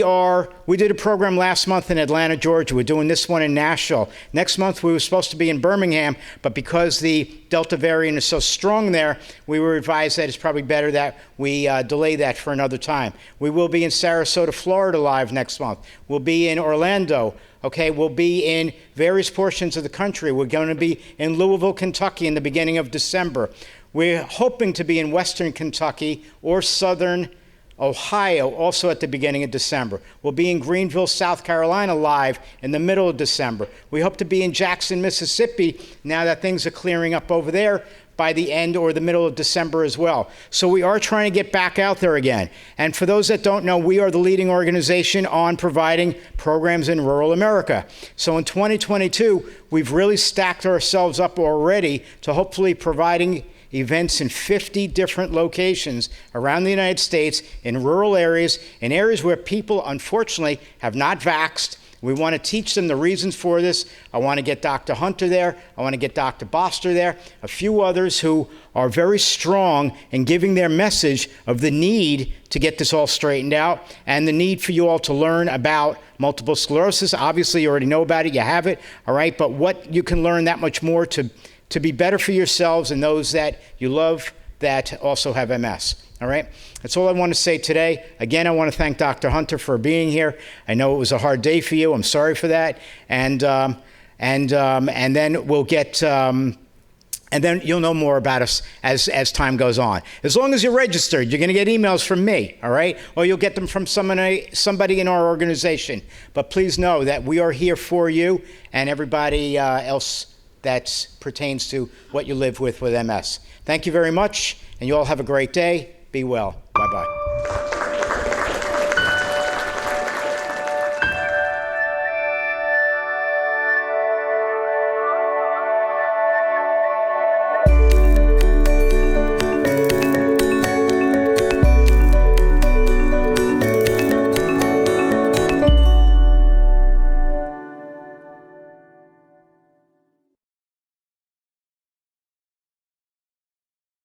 did a program last month in Atlanta, Georgia. We're doing this one in Nashville. Next month, we were supposed to be in Birmingham, but because the Delta variant is so strong there, we were advised that it's probably better that we delay that for another time. We will be in Sarasota, Florida live next month. We'll be in Orlando. Okay, we'll be in various portions of the country. We're going to be in Louisville, Kentucky in the beginning of December. We're hoping to be in Western Kentucky or Southern Ohio, also at the beginning of December. We'll be in Greenville, South Carolina live in the middle of December. We hope to be in Jackson, Mississippi, now that things are clearing up over there, by the end or the middle of December as well. So we are trying to get back out there again. And for those that don't know, we are the leading organization on providing programs in rural America. So in 2022, we've really stacked ourselves up already to hopefully providing events in 50 different locations around the United States, in rural areas, in areas where people, unfortunately, have not vaxxed. We want to teach them the reasons for this. I want to get Dr. Hunter there. I want to get Dr. Boster there, a few others who are very strong in giving their message of the need to get this all straightened out and the need for you all to learn about multiple sclerosis. Obviously, you already know about it. You have it, all right? But what you can learn that much more to be better for yourselves and those that you love that also have MS. All right? That's all I want to say today. Again, I want to thank Dr. Hunter for being here. I know it was a hard day for you. I'm sorry for that. And then we'll get and then you'll know more about us as time goes on. As long as you're registered, you're going to get emails from me, all right? Or you'll get them from somebody in our organization. But please know that we are here for you and everybody else that pertains to what you live with MS. Thank you very much, and you all have a great day. Be well. Bye-bye.